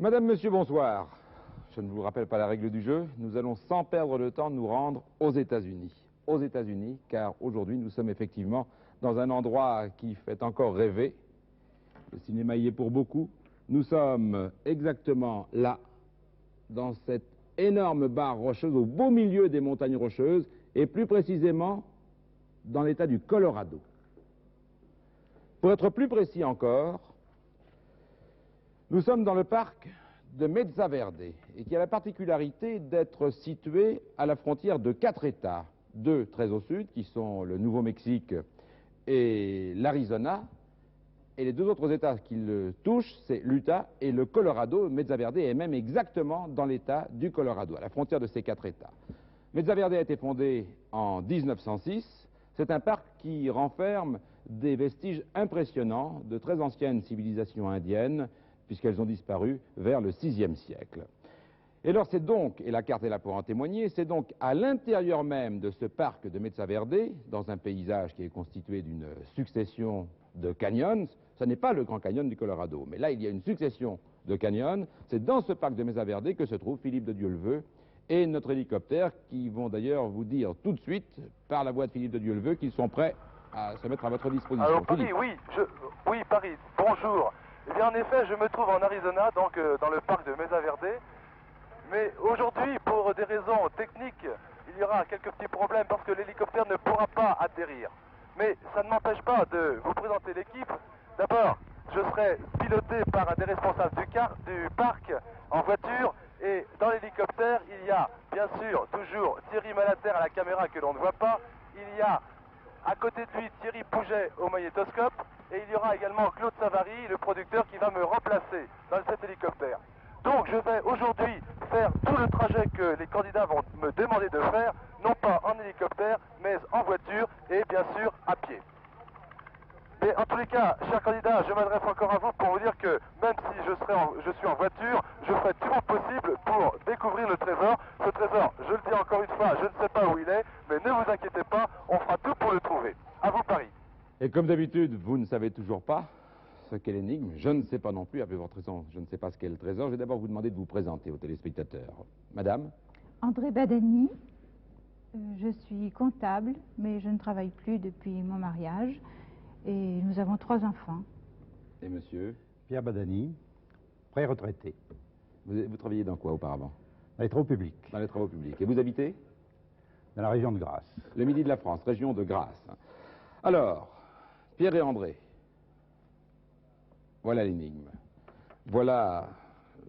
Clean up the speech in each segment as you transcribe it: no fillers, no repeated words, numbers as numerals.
Madame, monsieur, bonsoir. Je ne vous rappelle pas la règle du jeu. Nous allons sans perdre de temps nous rendre aux États-Unis. Aux États-Unis, car aujourd'hui nous sommes effectivement dans un endroit qui fait encore rêver. Le cinéma y est pour beaucoup. Nous sommes exactement là, dans cette énorme barre rocheuse, au beau milieu des montagnes rocheuses, et plus précisément dans l'état du Colorado. Pour être plus précis encore, nous sommes dans le parc de Mesa Verde, et qui a la particularité d'être situé à la frontière de 4 États, 2 très au sud, qui sont le Nouveau-Mexique et l'Arizona, et les 2 autres États qui le touchent, c'est l'Utah et le Colorado. Mesa Verde est même exactement dans l'État du Colorado, à la frontière de ces 4 États. Mesa Verde a été fondé en 1906. C'est un parc qui renferme des vestiges impressionnants de très anciennes civilisations indiennes, puisqu'elles ont disparu vers le VIe siècle. Et alors c'est donc, et la carte est là pour en témoigner, c'est donc à l'intérieur même de ce parc de Mesa Verde, dans un paysage qui est constitué d'une succession de canyons. Ce n'est pas le Grand Canyon du Colorado, mais là il y a une succession de canyons. C'est dans ce parc de Mesa Verde que se trouve Philippe de Dieuleveux et notre hélicoptère, qui vont d'ailleurs vous dire tout de suite, par la voix de Philippe de Dieuleveux, qu'ils sont prêts à se mettre à votre disposition. Alors Paris, oui, Paris, bonjour. Eh bien en effet, je me trouve en Arizona, donc dans le parc de Mesa Verde. Mais aujourd'hui, pour des raisons techniques, il y aura quelques petits problèmes parce que l'hélicoptère ne pourra pas atterrir. Mais ça ne m'empêche pas de vous présenter l'équipe. D'abord, je serai piloté par un des responsables du parc en voiture. Et dans l'hélicoptère, il y a bien sûr toujours Thierry Malater à la caméra que l'on ne voit pas. Il y a à côté de lui Thierry Pouget au magnétoscope. Et il y aura également Claude Savary, le producteur, qui va me remplacer dans cet hélicoptère. Donc je vais aujourd'hui faire tout le trajet que les candidats vont me demander de faire, non pas en hélicoptère, mais en voiture et bien sûr à pied. Mais en tous les cas, chers candidats, je m'adresse encore à vous pour vous dire que même si je suis en voiture, je ferai tout mon possible pour découvrir le trésor. Ce trésor, je le dis encore une fois, je ne sais pas où il est, mais ne vous inquiétez pas, on fera tout pour le trouver. À vous Paris. Et comme d'habitude, vous ne savez toujours pas ce qu'est l'énigme. Je ne sais pas non plus, avec votre raison, je ne sais pas ce qu'est le trésor. Je vais d'abord vous demander de vous présenter aux téléspectateurs. Madame? André Badani. Je suis comptable, mais je ne travaille plus depuis mon mariage. Et nous avons 3 enfants. Et monsieur? Pierre Badani, pré-retraité. Vous travaillez dans quoi auparavant? Dans les travaux publics. Dans les travaux publics. Et vous habitez? Dans la région de Grasse. Le midi de la France, région de Grasse. Alors, Pierre et André, voilà l'énigme. Voilà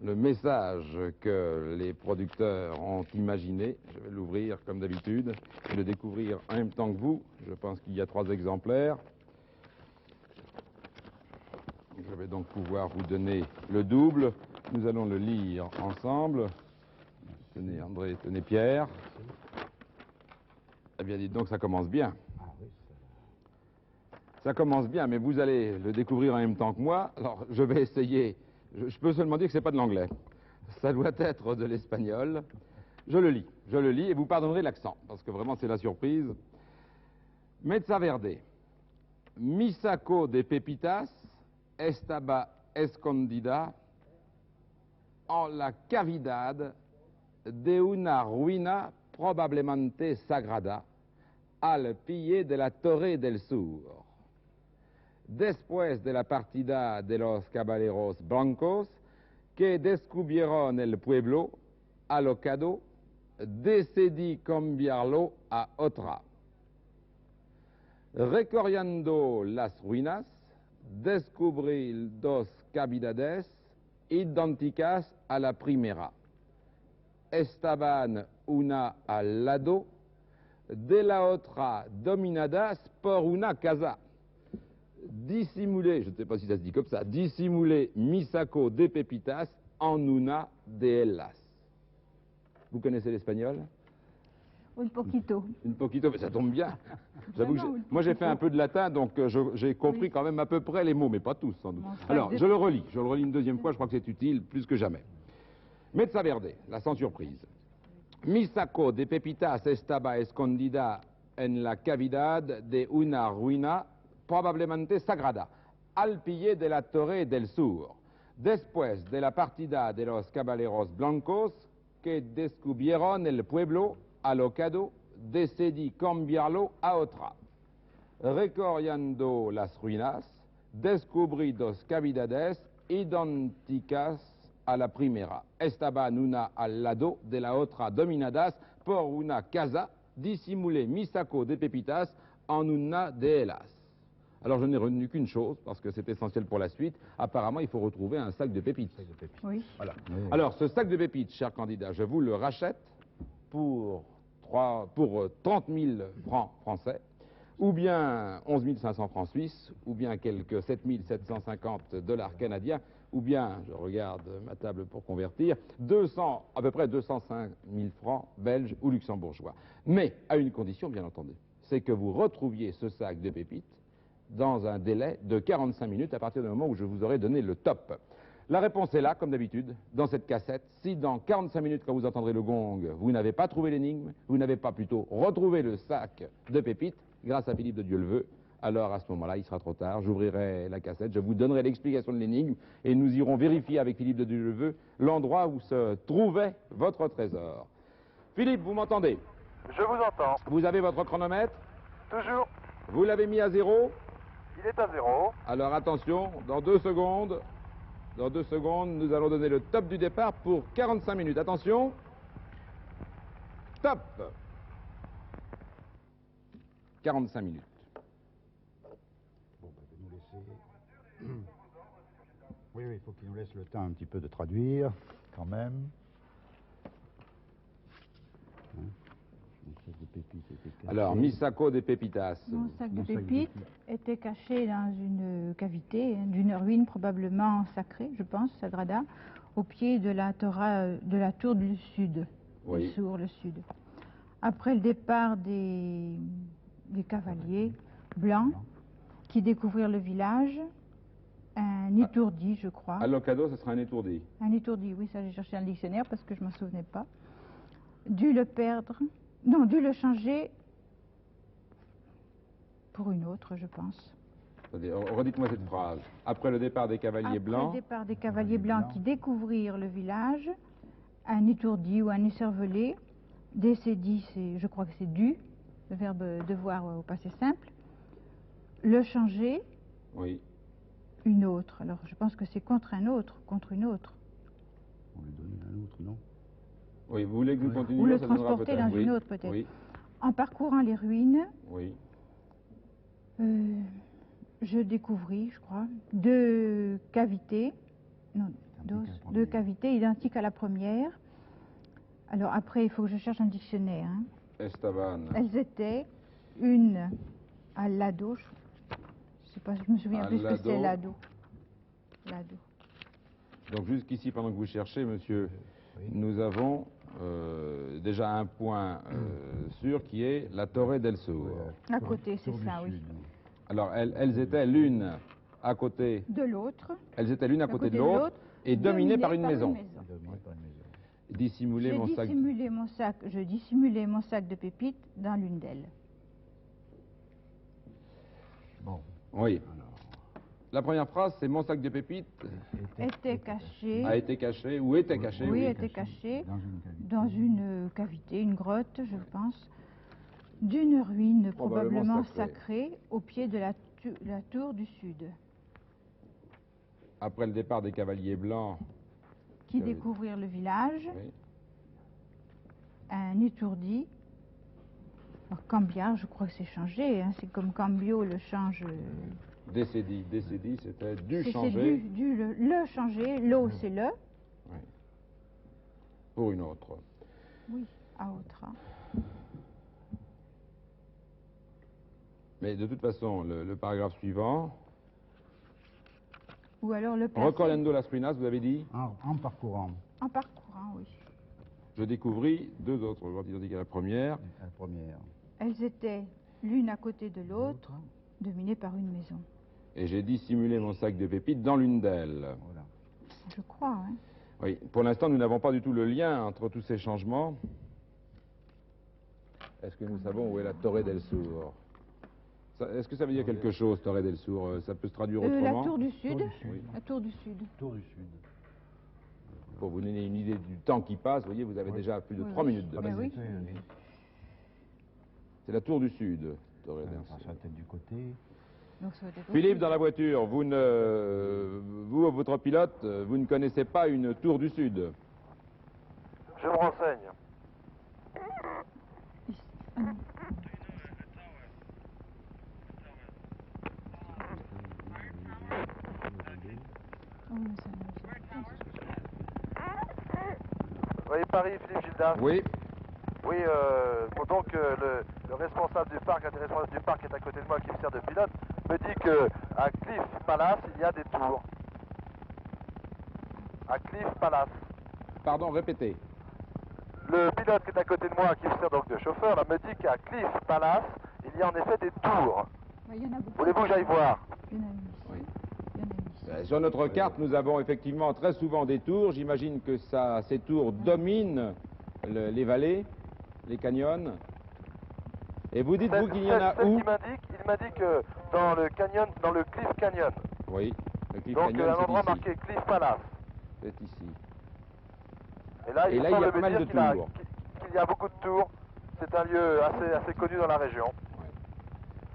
le message que les producteurs ont imaginé. Je vais l'ouvrir comme d'habitude et le découvrir en même temps que vous. Je pense qu'il y a 3 exemplaires. Je vais donc pouvoir vous donner le double. Nous allons le lire ensemble. Tenez André, tenez Pierre. Eh bien, dites donc, ça commence bien. Ça commence bien, mais vous allez le découvrir en même temps que moi. Alors, je vais essayer. Je peux seulement dire que ce n'est pas de l'anglais. Ça doit être de l'espagnol. Je le lis, et vous pardonnerez l'accent, parce que vraiment, c'est la surprise. Mesa Verde. Mi saco de pepitas estaba escondida en la cavidad de una ruina probablemente sagrada al pie de la Torre del Sur. Después de la partida de los caballeros blancos que descubrieron el pueblo alocado, decidí cambiarlo a otra. Recorriendo las ruinas, descubrí 2 cavidades idénticas a la primera. Estaban una al lado de la otra, dominadas por una casa. Dissimulé, je ne sais pas si ça se dit comme ça, dissimulé mi saco de pepitas en una de ellas. Vous connaissez l'espagnol? Un poquito. Un poquito, mais ça tombe bien. J'avoue que moi j'ai fait un peu de latin, donc j'ai compris quand même à peu près les mots, mais pas tous sans doute. Alors, je le relis une deuxième fois, je crois que c'est utile, plus que jamais. Mesa Verde, là sans surprise. Mi saco de pepitas estaba escondida en la cavidad de una ruina probablemente sagrada, al pie de la Torre del Sur. Después de la partida de los caballeros blancos que descubrieron el pueblo alocado, decidí cambiarlo a otra. Recorriendo las ruinas, descubrí dos cavidades idénticas a la primera. Estaban una al lado de la otra, dominadas por una casa. Dissimulé mi saco de pépitas en una de ellas. Alors je n'ai retenu qu'une chose, parce que c'est essentiel pour la suite. Apparemment, il faut retrouver un sac de pépites. Oui. Voilà. Oui. Alors, ce sac de pépites, cher candidat, je vous le rachète pour 30 000 francs français, ou bien 11 500 francs suisses, ou bien quelques 7 750 $ canadiens, ou bien, je regarde ma table pour convertir, à peu près 205 000 francs belges ou luxembourgeois. Mais à une condition, bien entendu, c'est que vous retrouviez ce sac de pépites dans un délai de 45 minutes à partir du moment où je vous aurai donné le top. La réponse est là, comme d'habitude, dans cette cassette. Si dans 45 minutes, quand vous entendrez le gong, vous n'avez pas trouvé l'énigme, vous n'avez pas plutôt retrouvé le sac de pépites, grâce à Philippe de Dieu-le-Veut, alors à ce moment-là, il sera trop tard, j'ouvrirai la cassette, je vous donnerai l'explication de l'énigme et nous irons vérifier avec Philippe de Dieu-le-Veut l'endroit où se trouvait votre trésor. Philippe, vous m'entendez? Je vous entends. Vous avez votre chronomètre? Toujours. Vous l'avez mis à 0? Il est à 0. Alors attention, dans 2 secondes, nous allons donner le top du départ pour 45 minutes. Attention. Top. 45 minutes. Bon, ben, nous laisser... Oui, il faut qu'il nous laisse le temps un petit peu de traduire, quand même. Hein, mon sac de pépites était caché. Alors, mi saco de pépitas. Mon sac de Mon sac de pépites pépites. était caché dans une cavité d'une ruine probablement sacrée, je pense, sagrada, au pied de la tour du sud, Oui. sur le sud. Après le départ des cavaliers blancs qui découvrirent le village, un étourdi, je crois. Allocado, ce sera un étourdi. Un étourdi, oui, ça j'ai cherché un dictionnaire parce que je ne m'en souvenais pas. Dû le perdre, non, dû le changer pour une autre, je pense. Attendez, redites-moi cette phrase. Après le départ des cavaliers Après blancs, le départ des cavaliers blancs qui découvrirent le village, un étourdi ou un écervelé, décédé, je crois que c'est dû, le verbe devoir au passé simple, le changer, oui. une autre. Alors je pense que c'est contre un autre, contre une autre. On lui donne un autre, non? Oui, vous voulez que nous Oui. continuions? Ou le ça donnera transporter peut-être- dans oui. une autre peut-être. Oui, En parcourant les ruines, oui. je découvris, je crois, deux cavités, non, deux cavités identiques à la première. Alors après, il faut que je cherche un dictionnaire. Hein. Estaban. Elles étaient une à l'ado, je sais pas, je me souviens À plus ce que c'est l'ado. l'ado. Donc jusqu'ici, pendant que vous cherchez, monsieur, Oui. nous avons déjà un point sûr qui est la Torre del Sur. À côté, c'est Tour du ça, oui. Sud. Alors, elles étaient l'une à côté, De l'autre, elles étaient l'une à côté de l'autre et dominées par une maison. Dominé par une maison. Dissimulez mon sac. Je dissimulais mon sac de pépites dans l'une d'elles. Bon, Oui. alors, La première phrase, c'est mon sac de pépites Était caché, a été caché ou était caché. oui, oui. était caché dans une cavité. dans une cavité, une grotte, je pense, d'une ruine Probablement probablement sacrée. sacrée au pied de la tour du sud, Après le départ des cavaliers blancs, qui Oui. découvrirent le village, oui, un étourdi. Alors, Cambiar, je crois que c'est changé, hein, c'est comme Cambio le change. décédé, c'était dû C'est changer dû le changer, l'eau c'est le, pour une autre. oui, à autre. Mais de toute façon, le paragraphe suivant, Ou alors le placer recorriendo las ruinas, vous avez dit, En parcourant en parcourant, oui. je découvris deux autres grottes identiques à la première. la première. Elles étaient l'une à côté de l'autre, dominées par une maison. Et j'ai dissimulé mon sac de pépites dans l'une d'elles. Voilà. Je crois, hein. Oui, pour l'instant, nous n'avons pas du tout le lien entre tous ces changements. Est-ce que nous savons où est la Torre del Sur? Est-ce que ça veut dire quelque chose, Torre del Sur? Ça peut se traduire La autrement? tour du sud. Oui. La tour du sud. Tour du sud. Pour vous donner une idée du temps qui passe, vous voyez, vous avez déjà plus de 3 minutes de Ah ben oui. visite. C'est la tour du sud, Torre del On Sur. la tête du côté. Donc, ça va être Philippe, dans la voiture, vous, votre pilote, vous ne connaissez pas une tour du sud? Je me renseigne. Ah non. Oh, mais Oui, Paris, Philippe Gildas. Oui. Oui, donc le responsable du parc, un des responsables du parc qui est à côté de moi, qui me sert de pilote, me dit que à Cliff Palace, il y a des tours. À Cliff Palace. Pardon, répétez. Le pilote qui est à côté de moi, qui me sert donc de chauffeur, là, me dit qu'à Cliff Palace, il y a en effet des tours. Il y en a beaucoup. Voulez-vous que j'aille voir? Il y en a une ici. Oui. Il y en a une ici. Sur notre carte, nous avons effectivement très souvent des tours. J'imagine que ces tours dominent les vallées, les canyons. Et vous dites, vous, qu'il y en a Celle où? qu'il m'indique, il m'a dit que dans le canyon, dans le Cliff Canyon. Oui, le Cliff Donc Canyon, un endroit c'est ici. marqué Cliff Palace. C'est ici. Et là, Et là, il y a semble pas me mal dire de qu'il tours. qu'il y a beaucoup de tours. C'est un lieu assez connu dans la région.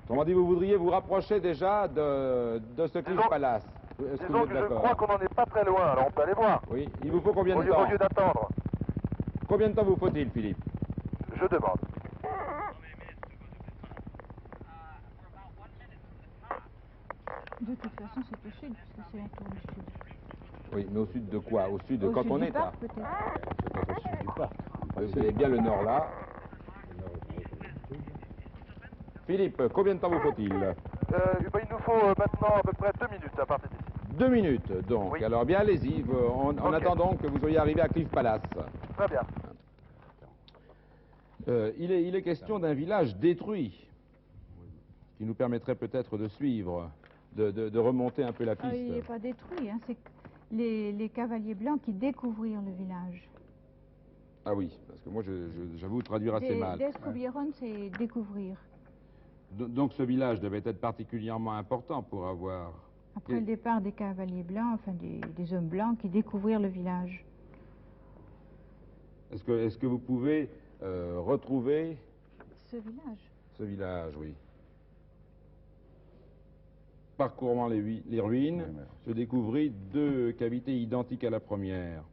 Autrement dit, vous voudriez vous rapprocher déjà de ce Cliff Disons- Palace. Est-ce que vous Disons êtes que je d'accord? crois qu'on n'en est pas très loin, alors on peut aller voir. Oui, il vous faut combien Au de lieu, temps? au lieu d'attendre, Combien de temps vous faut-il, Philippe? je demande. De toute façon, c'est au sud, puisque c'est la tour du sud. Oui, mais au sud de quoi? Au sud de Au quand sud on du est parc, là? peut-être. C'est au sud du parc. Vous avez bien le nord là. Philippe, combien de temps vous faut-il? Ben, il nous faut maintenant à peu près 2 minutes à partir d'ici. 2 minutes, donc. Oui. Alors bien, allez-y, en Ok. attendant que vous soyez arrivé à Cliff Palace. Très bien. Il est question d'un village détruit, qui nous permettrait peut-être de suivre, de remonter un peu la Ah, piste. il n'est pas détruit, hein. C'est les cavaliers blancs qui découvrirent le village. Ah oui, parce que moi, j'avoue traduire assez mal. Descubieron, c'est découvrir. Donc ce village devait être particulièrement important pour avoir... Après le départ des cavaliers blancs, enfin des hommes blancs qui découvrirent le village. Est-ce que vous pouvez retrouver Ce village. ce village, oui. Parcourant les ruines, Oui, mais- se découvrit 2 cavités identiques à la première.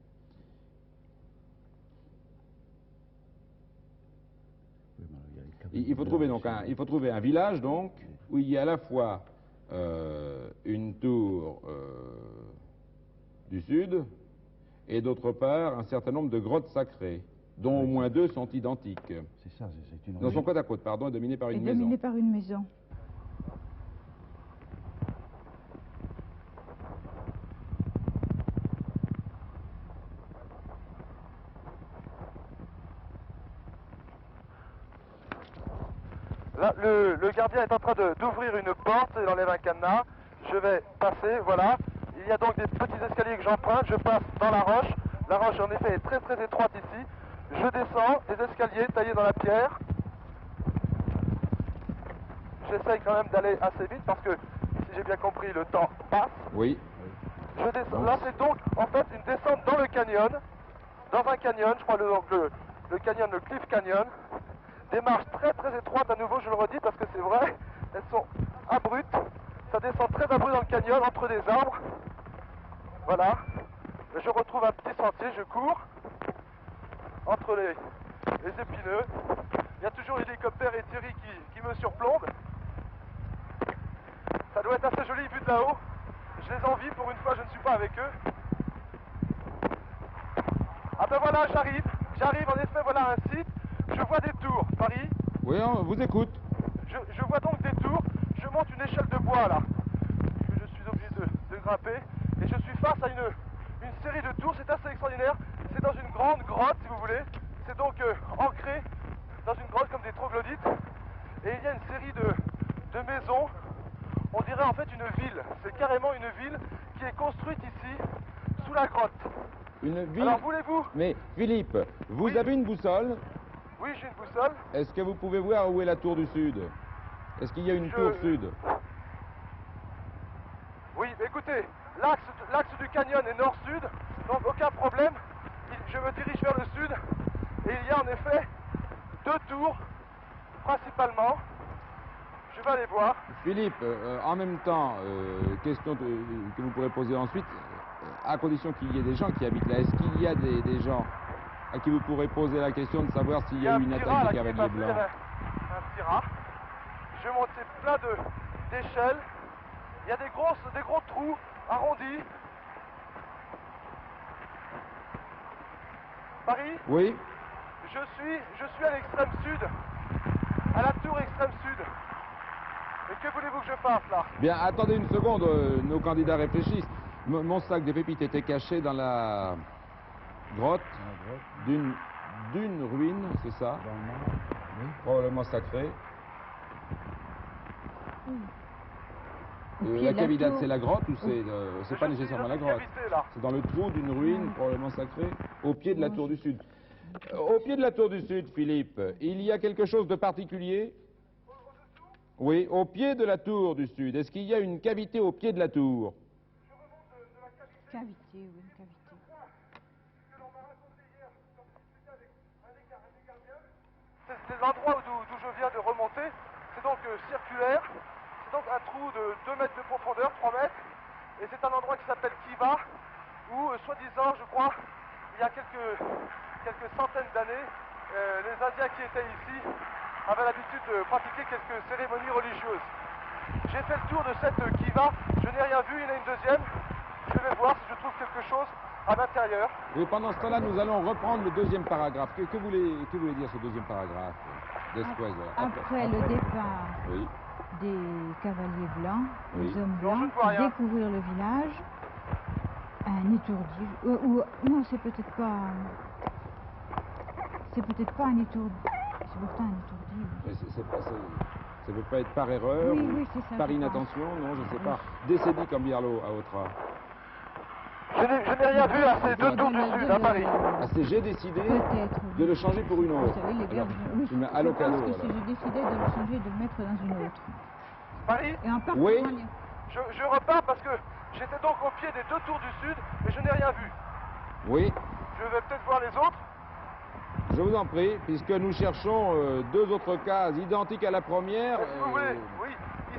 Il faut trouver donc il faut trouver un village donc où il y a à la fois une tour du sud et d'autre part un certain nombre de grottes sacrées, dont au moins 2 sont identiques. C'est ça, c'est une Dans son côte à côte, pardon, dominé par Et une maison. dominé par une maison. Là, le gardien est en train d'ouvrir une porte, il enlève un cadenas. Je vais passer, voilà. Il y a donc des petits escaliers que j'emprunte, je passe dans la roche. La roche en effet est très très étroite ici. Je descends des escaliers taillés dans la pierre. J'essaye quand même d'aller assez vite parce que, si j'ai bien compris, le temps passe. Oui. Je descends. Là, c'est donc en fait une descente dans le canyon. Dans un canyon, je crois le canyon, le Cliff Canyon. Des marches très très étroites, à nouveau, je le redis parce que c'est vrai. Elles sont abruptes. Ça descend très abrupt dans le canyon, entre des arbres. Voilà. Je retrouve un petit sentier, je cours. Entre les épineux. Il y a toujours l'hélicoptère et Thierry qui me surplombent. Ça doit être assez joli vu de là-haut. Je les envie, pour une fois je ne suis pas avec eux. Ah ben voilà, j'arrive en effet, voilà un site. Je vois des tours, Paris. Oui, on vous écoute. Je vois donc des tours. Je monte une échelle de bois là, que je suis obligé de grimper. Et je suis face à une série de tours, c'est assez extraordinaire. C'est dans une grande grotte si vous voulez. C'est donc ancré dans une grotte comme des troglodytes. Et il y a une série de maisons. On dirait en fait une ville. C'est carrément une ville qui est construite ici, sous la grotte. Une ville... Alors voulez-vous? Mais Philippe, vous Oui. avez une boussole. Oui, j'ai une boussole. Est-ce que vous pouvez voir où est la tour du sud? Est-ce qu'il y a une tour sud? Oui, mais écoutez, l'axe du canyon est nord-sud, donc aucun problème. Je me dirige vers le sud et il y a en effet 2 tours, principalement. Je vais aller voir. Philippe, en même temps, question que vous pourrez poser ensuite, à condition qu'il y ait des gens qui habitent là, est-ce qu'il y a des gens à qui vous pourrez poser la question de savoir s'il y a eu une attaque des cavaliers blancs? Un petit rat. Je vais monter plein d'échelles. Il y a des gros trous arrondis. Paris? Oui. Je suis à l'extrême sud, à la tour extrême sud. Et que voulez-vous que je fasse là? Bien, attendez une seconde, nos candidats réfléchissent. Mon sac de pépites était caché dans la grotte d'une ruine, c'est ça? Oui. Probablement sacrée. pied La de la cavidade, tour. c'est la grotte ou c'est pas nécessairement la grotte? C'est dans le trou d'une ruine, probablement sacrée, au pied de la tour du sud. Au pied de la tour du sud, Philippe, il y a quelque chose de particulier? Oui, au pied de la tour du sud. Est-ce qu'il y a une cavité au pied de la tour? Cavité, oui, une cavité. C'est l'endroit d'où je viens de remonter. C'est donc circulaire. C'est donc un trou de 2 mètres de profondeur, 3 mètres. Et c'est un endroit qui s'appelle Kiva, où, soi-disant, je crois, il y a quelques centaines d'années, les Indiens qui étaient ici avaient l'habitude de pratiquer quelques cérémonies religieuses. J'ai fait le tour de cette Kiva, je n'ai rien vu, il y en a une deuxième. Je vais voir si je trouve quelque chose à l'intérieur. Et pendant ce temps-là, nous allons reprendre le deuxième paragraphe. Que voulait dire ce deuxième paragraphe? Après le départ Oui. des cavaliers blancs, Oui. les hommes Non, je blancs, ne vois rien. découvrir le village, un étourdi, non, c'est peut-être pas un étourdi, c'est pourtant un étourdi. Mais ça peut pas être par erreur, Oui, ou oui, c'est ça, par je inattention, non, je ne sais Oui. pas. Décédé comme Birlo à Autra. Je n'ai rien vu à ces 2 tours du sud, à Paris. Ah, c'est j'ai décidé Peut-être. de le changer pour une autre. Vous savez, les gars, Alors, oui, tu mets à je l'occasion, pense que si alors. je décidais de le changer, de le mettre dans une autre. Paris, Et en parcourant Oui. les... je repars parce que j'étais donc au pied des 2 tours du sud, mais je n'ai rien vu. Oui, Je vais peut-être voir les autres. je vous en prie, puisque nous cherchons 2 autres cases identiques à la première, Si vous voulez, oui.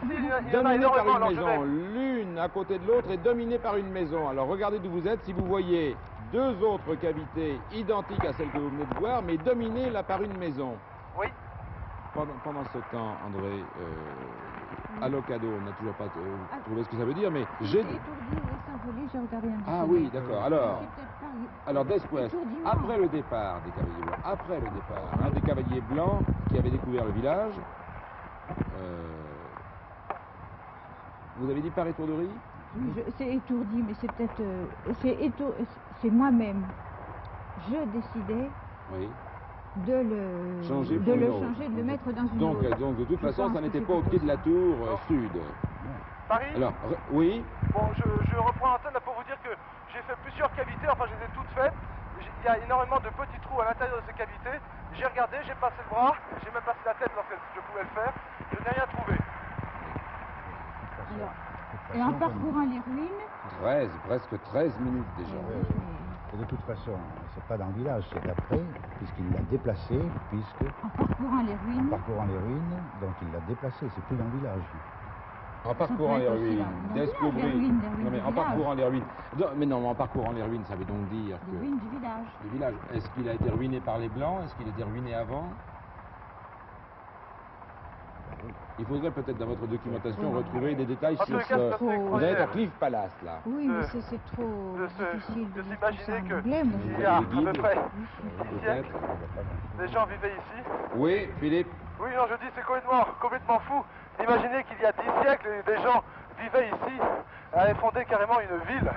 Ici, il y en a dominées par énormément, une alors je maison, vais... l'une à côté de l'autre et dominée par une maison. Alors regardez d'où vous êtes, si vous voyez 2 autres cavités identiques à celles que vous venez de voir, mais dominées là par une maison. Oui. Pendant ce temps, André, allocado, on n'a toujours pas trouvé ce que ça veut dire, mais j'ai... Étourdi ou écervelé, j'ai regardé un Ah dictionnaire. oui, d'accord. Alors, C'est peut-être pas- alors después, étourdiment. après le départ des cavaliers blancs, après le départ des cavaliers blancs qui avaient découvert le village, vous avez dit par étourderie? Oui, c'est étourdi, mais c'est peut-être... c'est moi-même. Je décidais Oui. de le Changer de pour une le autre. changer, de le mettre dans une Donc, autre. de toute Je façon, pense ça que n'était c'est pas au plus pied de la tour sud. Paris. Alors, oui, Bon, je reprends l'antenne là pour vous dire que j'ai fait plusieurs cavités, enfin je les ai toutes faites. Il y a énormément de petits trous à l'intérieur de ces cavités. J'ai regardé, j'ai passé le bras, j'ai même passé la tête lorsque je pouvais le faire. Je n'ai rien trouvé. Alors, et en parcourant les ruines, 13, presque 13 minutes déjà. Et de toute façon, c'est pas dans le village, c'est après, puisqu'il l'a déplacé, en parcourant les en ruines, parcourant les ruines, donc il l'a déplacé, c'est plus dans le village. En parcourant peut les être aussi ruines, dans le village, découvrir... les ruines Non mais du en village. parcourant les ruines... Non, mais non, en parcourant les ruines, ça veut donc dire les que... ruines du village. Du village. Est-ce qu'il a été ruiné par les Blancs? Est-ce qu'il a été ruiné avant? Il faudrait peut-être dans votre documentation retrouver des détails En sur tout cas, c'est assez Vous êtes à extraordinaire. Cliff Palace, là. Oui, mais c'est trop de difficile de de dire s'imaginer tout ça en que anglais. Moi, il je- y a à Des guides. peu près 6 Peut-être. siècles, des gens vivaient ici. Oui, Philippe. Oui, non, je dis c'est complètement fou d'imaginer qu'il y a 10 siècles, des gens vivaient ici, avaient fondé carrément une ville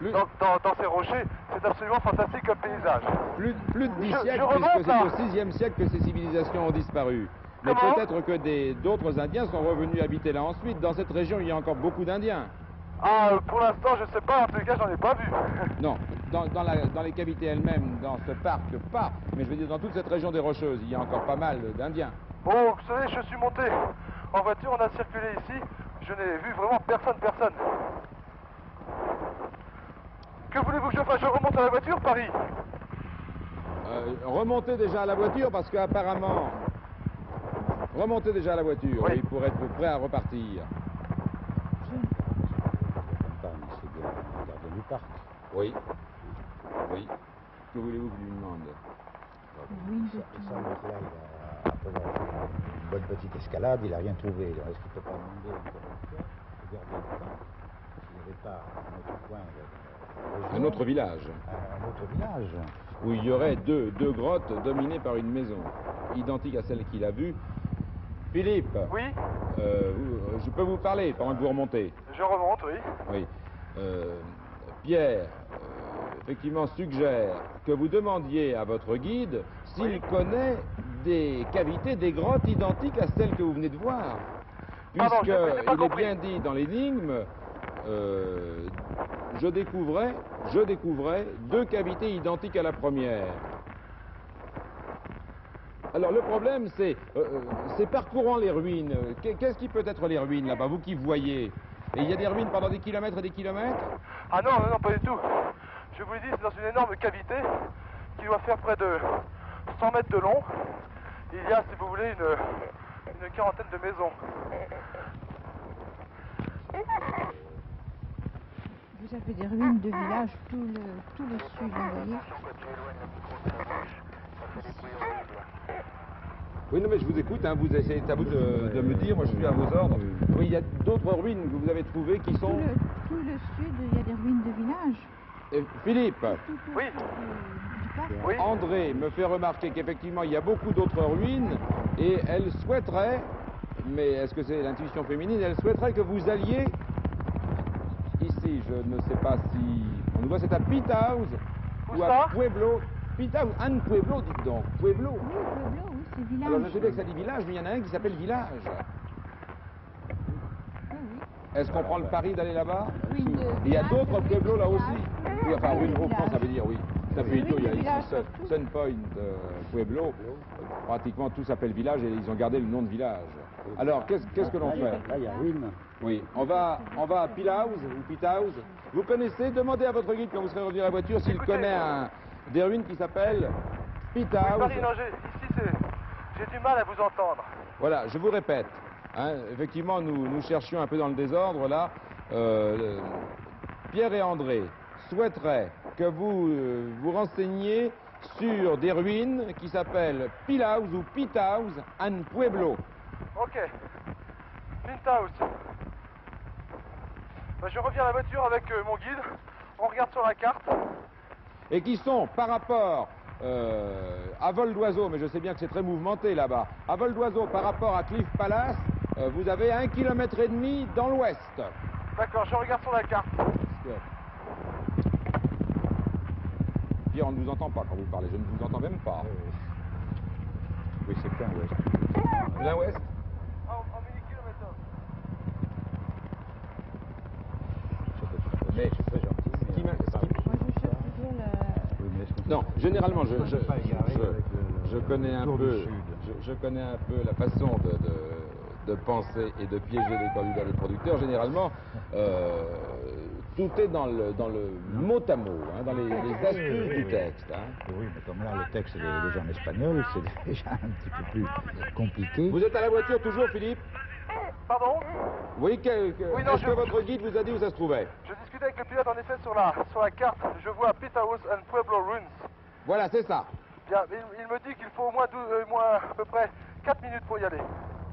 Le- dans ces rochers. C'est absolument fantastique comme paysage. Plus de 10 Je siècles, remonte, puisque là. c'est au 6e siècle que ces civilisations ont disparu. Mais Comment? peut-être que d'autres Indiens sont revenus habiter là ensuite. Dans cette région, il y a encore beaucoup d'Indiens. Ah, pour l'instant, je sais pas, en tout cas, j'en ai pas vu. Non, dans les cavités elles-mêmes, dans ce parc, pas. Mais je veux dire, dans toute cette région des Rocheuses, il y a encore pas mal d'Indiens. Bon, vous savez, je suis monté En voiture, on a circulé ici, je n'ai vu vraiment personne. Que voulez-vous que je fasse? Je remonte à la voiture, Paris? Remontez déjà à la voiture parce qu'apparemment... Remontez déjà à la voiture, Oui. oui, pour être prêt à repartir. C'est le gardien du parc. Oui. Oui. Que voulez-vous que je lui demande? Oui, Ça, le mec-là, après avoir fait une bonne petite escalade, il n'a rien trouvé. Alors, est-ce qu'il ne peut pas demander encore une fois au gardien du parc s'il n'y avait pas un autre coin de la région, Un autre village, un autre village? où il y aurait deux grottes dominées par une maison, identique à celle qu'il a vue. Philippe, Oui, je peux vous parler pendant que vous remontez? je remonte, oui. Oui. Pierre, effectivement, suggère que vous demandiez à votre guide s'il Oui. connaît des cavités, des grottes identiques à celles que vous venez de voir. Pardon, j'ai pas Puisqu'il est compris. bien dit dans l'énigme, je découvrais deux cavités identiques à la première. Alors le problème, c'est parcourant les ruines. Qu'est-ce qui peut être les ruines là-bas, vous qui voyez? Et il y a des ruines pendant des kilomètres et des kilomètres? Ah non, pas du tout. Je vous le dis, c'est dans une énorme cavité qui doit faire près de 100 mètres de long. Il y a, si vous voulez, une quarantaine de maisons. vous avez des ruines de villages tout le sud, vous voyez. Oui, non, mais je vous écoute, hein, c'est à vous de me dire, moi je suis à vos ordres. Oui, il y a d'autres ruines que vous avez trouvées qui sont... Tout le sud, il y a des ruines de villages. Philippe, Tout Oui. du parc. Oui. André me fait remarquer qu'effectivement il y a beaucoup d'autres ruines et elle souhaiterait, mais est-ce que c'est l'intuition féminine, elle souhaiterait que vous alliez ici, je ne sais pas si... On voit c'est à Pitaus Où ou ça à Pueblo. Pitaus, un Pueblo, dites donc, Pueblo. Oui, Pueblo, oui, c'est village. Alors je sais bien que ça dit village, mais il y en a un qui s'appelle village. Oui, oui. Est-ce qu'on prend le pari d'aller là-bas? Ruines de Il y a village, d'autres ruines de Pueblos là village. aussi. Oui, enfin, Ruines ruine de au fond, ça village. veut dire, oui. Ça fait Ruines il y a de ici village partout. Sunpoint, Pueblo. Pratiquement tout s'appelle village et ils ont gardé le nom de village. Alors, qu'est-ce que l'on fait? Là, il y a ruine. Oui, on va à Pilaus ou Pitaus. Vous connaissez? Demandez à votre guide quand vous serez revenu à la voiture s'il Écoutez. connaît des ruines qui s'appellent Pitaus. Paris, non, ici, j'ai du mal à vous entendre. Voilà, je vous répète. Hein, effectivement, nous cherchions un peu dans le désordre là. Pierre et André souhaiteraient que vous vous renseigniez sur des ruines qui s'appellent Pilaus ou Pitaus en Pueblo. Ok. Pinthouse. Je reviens à la voiture avec mon guide. On regarde sur la carte. Et qui sont par rapport à vol d'oiseau, mais je sais bien que c'est très mouvementé là-bas, à vol d'oiseau par rapport à Cliff Palace, vous avez 1,5 km dans l'ouest. D'accord, je regarde sur la carte. Pierre, on ne vous entend pas quand vous parlez, je ne vous entends même pas. Oui, c'est plein ouest. Plein ouest? En milli-kilomètres. Mais C'est très gentil. ce qui m'a- ce qui- Moi, je cherche toujours le... Oui, mais est-ce qu'on Non, généralement, on peut pas égarer avec je connais un tour du peu, sud. je connais un peu la façon de penser et de piéger les candidats et les producteurs. Généralement, tout est dans le mot à mot, hein, dans les astuces du texte. Hein. Oui, mais comme là, le texte est déjà en espagnol, c'est déjà un petit peu plus compliqué. Vous êtes à la voiture toujours, Philippe? Pardon? Oui, Oui, non, est-ce que votre guide vous a dit où ça se trouvait? Je discutais avec le pilote, en effet, sur la carte. Je vois Pitaus and Pueblo Ruins. Voilà, c'est ça. Bien, il me dit qu'il faut au moins, à peu près 4 minutes pour y aller.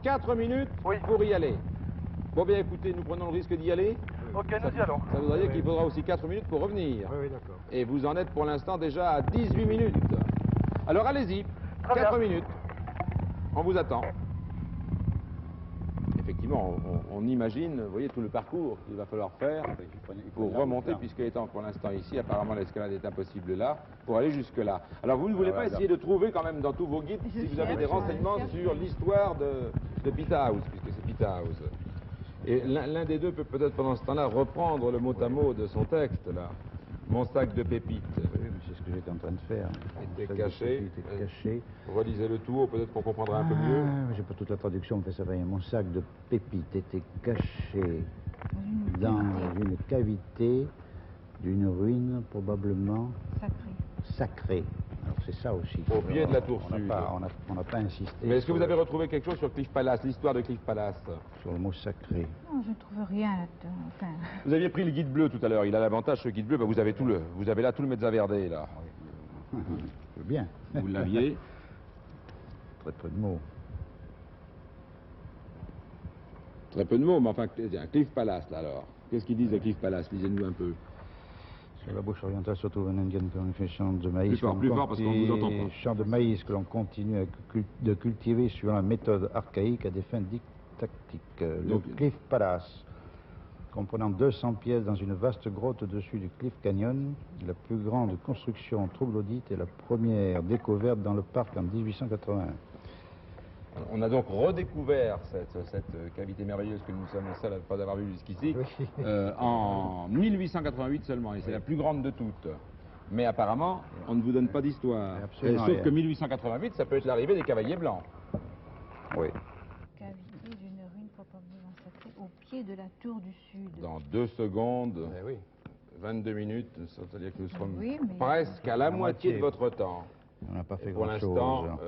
4 minutes Oui. pour y aller. Bon, bien écoutez, nous prenons le risque d'y aller. Ok, nous y allons. Ça voudrait dire qu'il faudra aussi 4 minutes pour revenir. Oui, d'accord. Et vous en êtes pour l'instant déjà à 18 minutes. Alors allez-y, Très 4 bien. minutes. On vous attend. Effectivement, on imagine, vous voyez, tout le parcours qu'il va falloir faire pour remonter, puisque étant pour l'instant ici, apparemment l'escalade est impossible là, pour aller jusque-là. Alors vous ne voulez pas essayer de trouver quand même dans tous vos guides si vous avez des renseignements sur l'histoire de Pitaus, puisque c'est Pitaus. Et l'un des deux peut peut-être pendant ce temps-là reprendre le mot à mot de son texte, là. Mon sac de pépites. Oui, mais c'est ce que j'étais en train de faire. Était Chaque caché. dossier était caché. Relisez le tout, peut-être qu'on comprendra un peu mieux. Ah, j'ai pas toute la traduction, mais ça va. Mon sac de pépites était caché dans une cavité d'une ruine probablement sacrée. Alors c'est ça aussi. Au pied de la tour sud. On n'a pas insisté. Mais est-ce que vous avez retrouvé quelque chose sur Cliff Palace, l'histoire de Cliff Palace? Sur le mot sacré. Non, je ne trouve rien là-dedans. Enfin, Vous aviez pris le guide bleu tout à l'heure. Il a l'avantage, ce guide bleu, vous avez là tout le Mezzaverde, là. Bien. Vous l'aviez. Très peu de mots. Très peu de mots, mais enfin, Cliff Palace, là, alors. Qu'est-ce qu'ils disent de Cliff Palace? Lisez-nous un peu. Sur la bouche orientale se trouve un Indian qui fait champ de maïs. Plus fort, parce qu'on ne vous entend pas. Champ de maïs que l'on continue de cultiver suivant la méthode archaïque à des fins didactiques. Le Cliff Palace, comprenant 200 pièces dans une vaste grotte au-dessus du Cliff Canyon, la plus grande construction troglodyte et la première découverte dans le parc en 1881. On a donc redécouvert cette cavité merveilleuse que nous sommes les seuls à ne pas avoir vue jusqu'ici, Oui. en 1888 seulement, et c'est la plus grande de toutes. Mais apparemment, on ne vous donne pas d'histoire. Sauf que 1888, ça peut être l'arrivée des cavaliers blancs. Oui. cavité d'une ruine probablement sacrée au pied de la tour du sud. Dans 2 secondes, Oui. 22 minutes, c'est-à-dire que nous serons Oui, mais- presque à la moitié de votre temps. On n'a pas fait Et pour grand-chose. l'instant,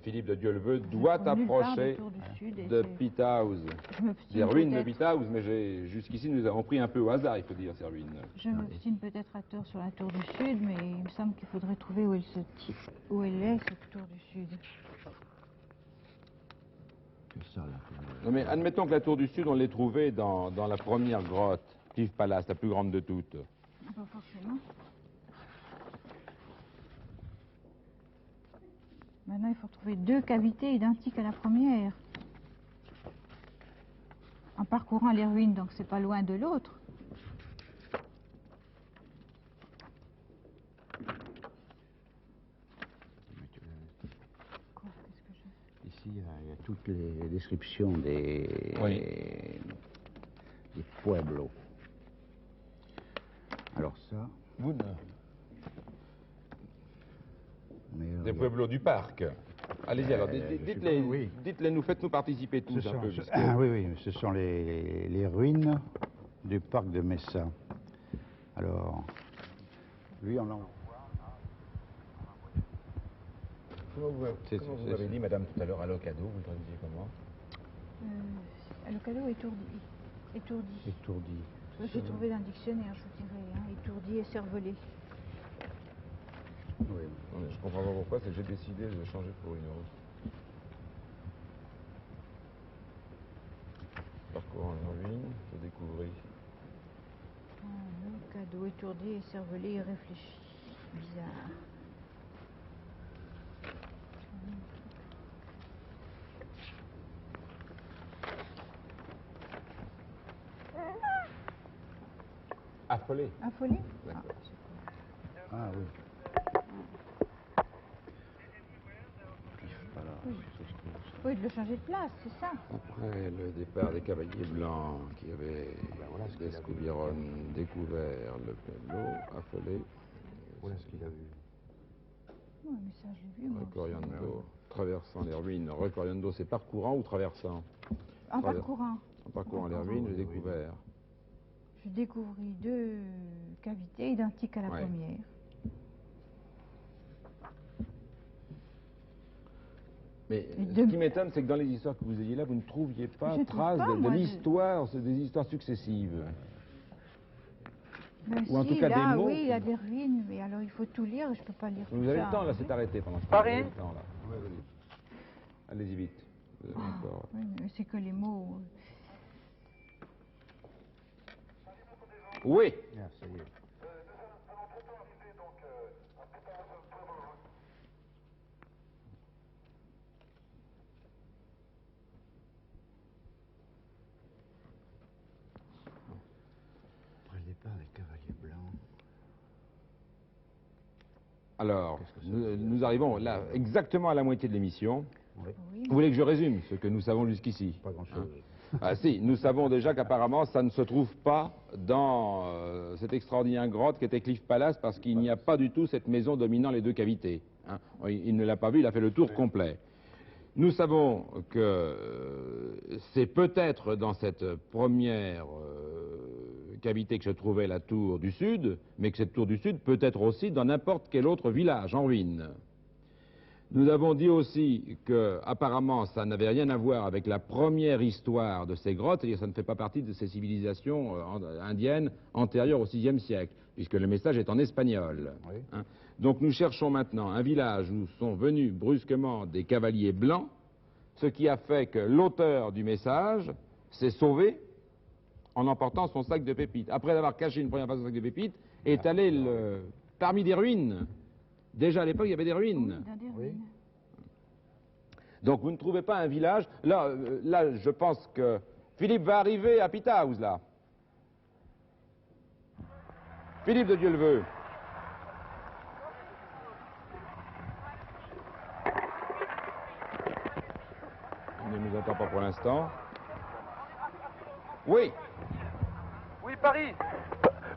Philippe de Dieu-le-veut doit Nulle part approcher de tour du sud et de c'est- Pitt House. Je m'obstine Des ruines de peut-être- Pitt House, mais jusqu'ici nous avons pris un peu au hasard, il faut dire, ces ruines. Je m'obstine peut-être à tort sur la tour du sud, mais il me semble qu'il faudrait trouver où elle est, cette tour du sud. C'est ça, là. Non mais admettons que la tour du sud, on l'ait trouvée dans la première grotte, Cliff Palace, la plus grande de toutes. Pas forcément. Maintenant, il faut trouver 2 cavités identiques à la première. En parcourant les ruines, donc c'est pas loin de l'autre. Quoi, qu'est-ce que je... Ici, il y a toutes les descriptions des pueblos. Alors ça, Vous mais, Des pueblos du parc. Allez-y alors, dites-les, oui. dites-les nous, faites-nous participer tous un peu. parce que- oui, ce sont les ruines du parc de Messa. Alors, lui, on l'envoie. Comment vous avez dit, madame, tout à l'heure, allocado, vous le traduisiez comment? Le cadeau étourdi. Étourdi. J'ai trouvé dans le dictionnaire, je vous dirais, hein, étourdi et cervelé. Oui. Non, mais je comprends pas pourquoi, c'est que j'ai décidé de changer pour une autre. Parcourant les ruines, je découvris. Le cadeau étourdi et cervelé et réfléchi. Bizarre. Affolé. Affolé? D'accord. Ah oui. Voilà. Oui, de le changer de place, c'est ça. Après le départ des cavaliers blancs qui avaient Descouliron découvert le pueblo, affolé, Voilà ce qu'il a vu. Oui, mais ça, je l'ai vu, moi. Recoriando, traversant les ruines. Recoriando, c'est parcourant ou traversant? En parcourant. En parcourant les ruines, j'ai découvert. Je découvris 2 cavités identiques à la Ouais. première. Mais Et ce qui m'étonne, c'est que dans les histoires que vous ayez là, vous ne trouviez pas Je trouve trace pas, de moi, l'histoire, c'est des histoires successives. Ben Ou en si, tout cas, là, des mots oui, il y a qui- des ruines, mais alors il faut tout lire, je peux pas lire tout Vous avez ça. le temps, là, c'est arrêté pendant ce temps. Paris Vous avez le temps, là. Allez-y vite. Vous avez encore... Oui, mais c'est que les mots. Oui. Ah, ça y est. Après le départ des cavaliers blancs. Alors, Qu'est-ce que ça veut dire nous arrivons là exactement à la moitié de l'émission. Oui. Oui, Vous voulez que je résume ce que nous savons jusqu'ici? Pas grand-chose. Ah si, nous savons déjà qu'apparemment ça ne se trouve pas dans cette extraordinaire grotte qui était Cliff Palace parce qu'il n'y a pas du tout cette maison dominant les deux cavités. Hein. Il ne l'a pas vu, il a fait le tour complet. Nous savons que c'est peut-être dans cette première cavité que se trouvait la tour du Sud, mais que cette tour du Sud peut être aussi dans n'importe quel autre village en ruine. Nous avons dit aussi que, apparemment, ça n'avait rien à voir avec la première histoire de ces grottes, c'est-à-dire que ça ne fait pas partie de ces civilisations indiennes antérieures au VIe siècle, puisque le message est en espagnol. Oui. Hein. Donc nous cherchons maintenant un village où sont venus brusquement des cavaliers blancs, ce qui a fait que l'auteur du message s'est sauvé en emportant son sac de pépites. Après avoir caché une première fois son sac de pépites, est allé parmi des ruines. Déjà à l'époque, il y avait des ruines. Dans des Oui. ruines. Donc vous ne trouvez pas un village. Là, je pense que Philippe va arriver à Pithouse, là. Philippe de Dieu le veut. Il ne nous entend pas pour l'instant. Oui. Oui, Paris.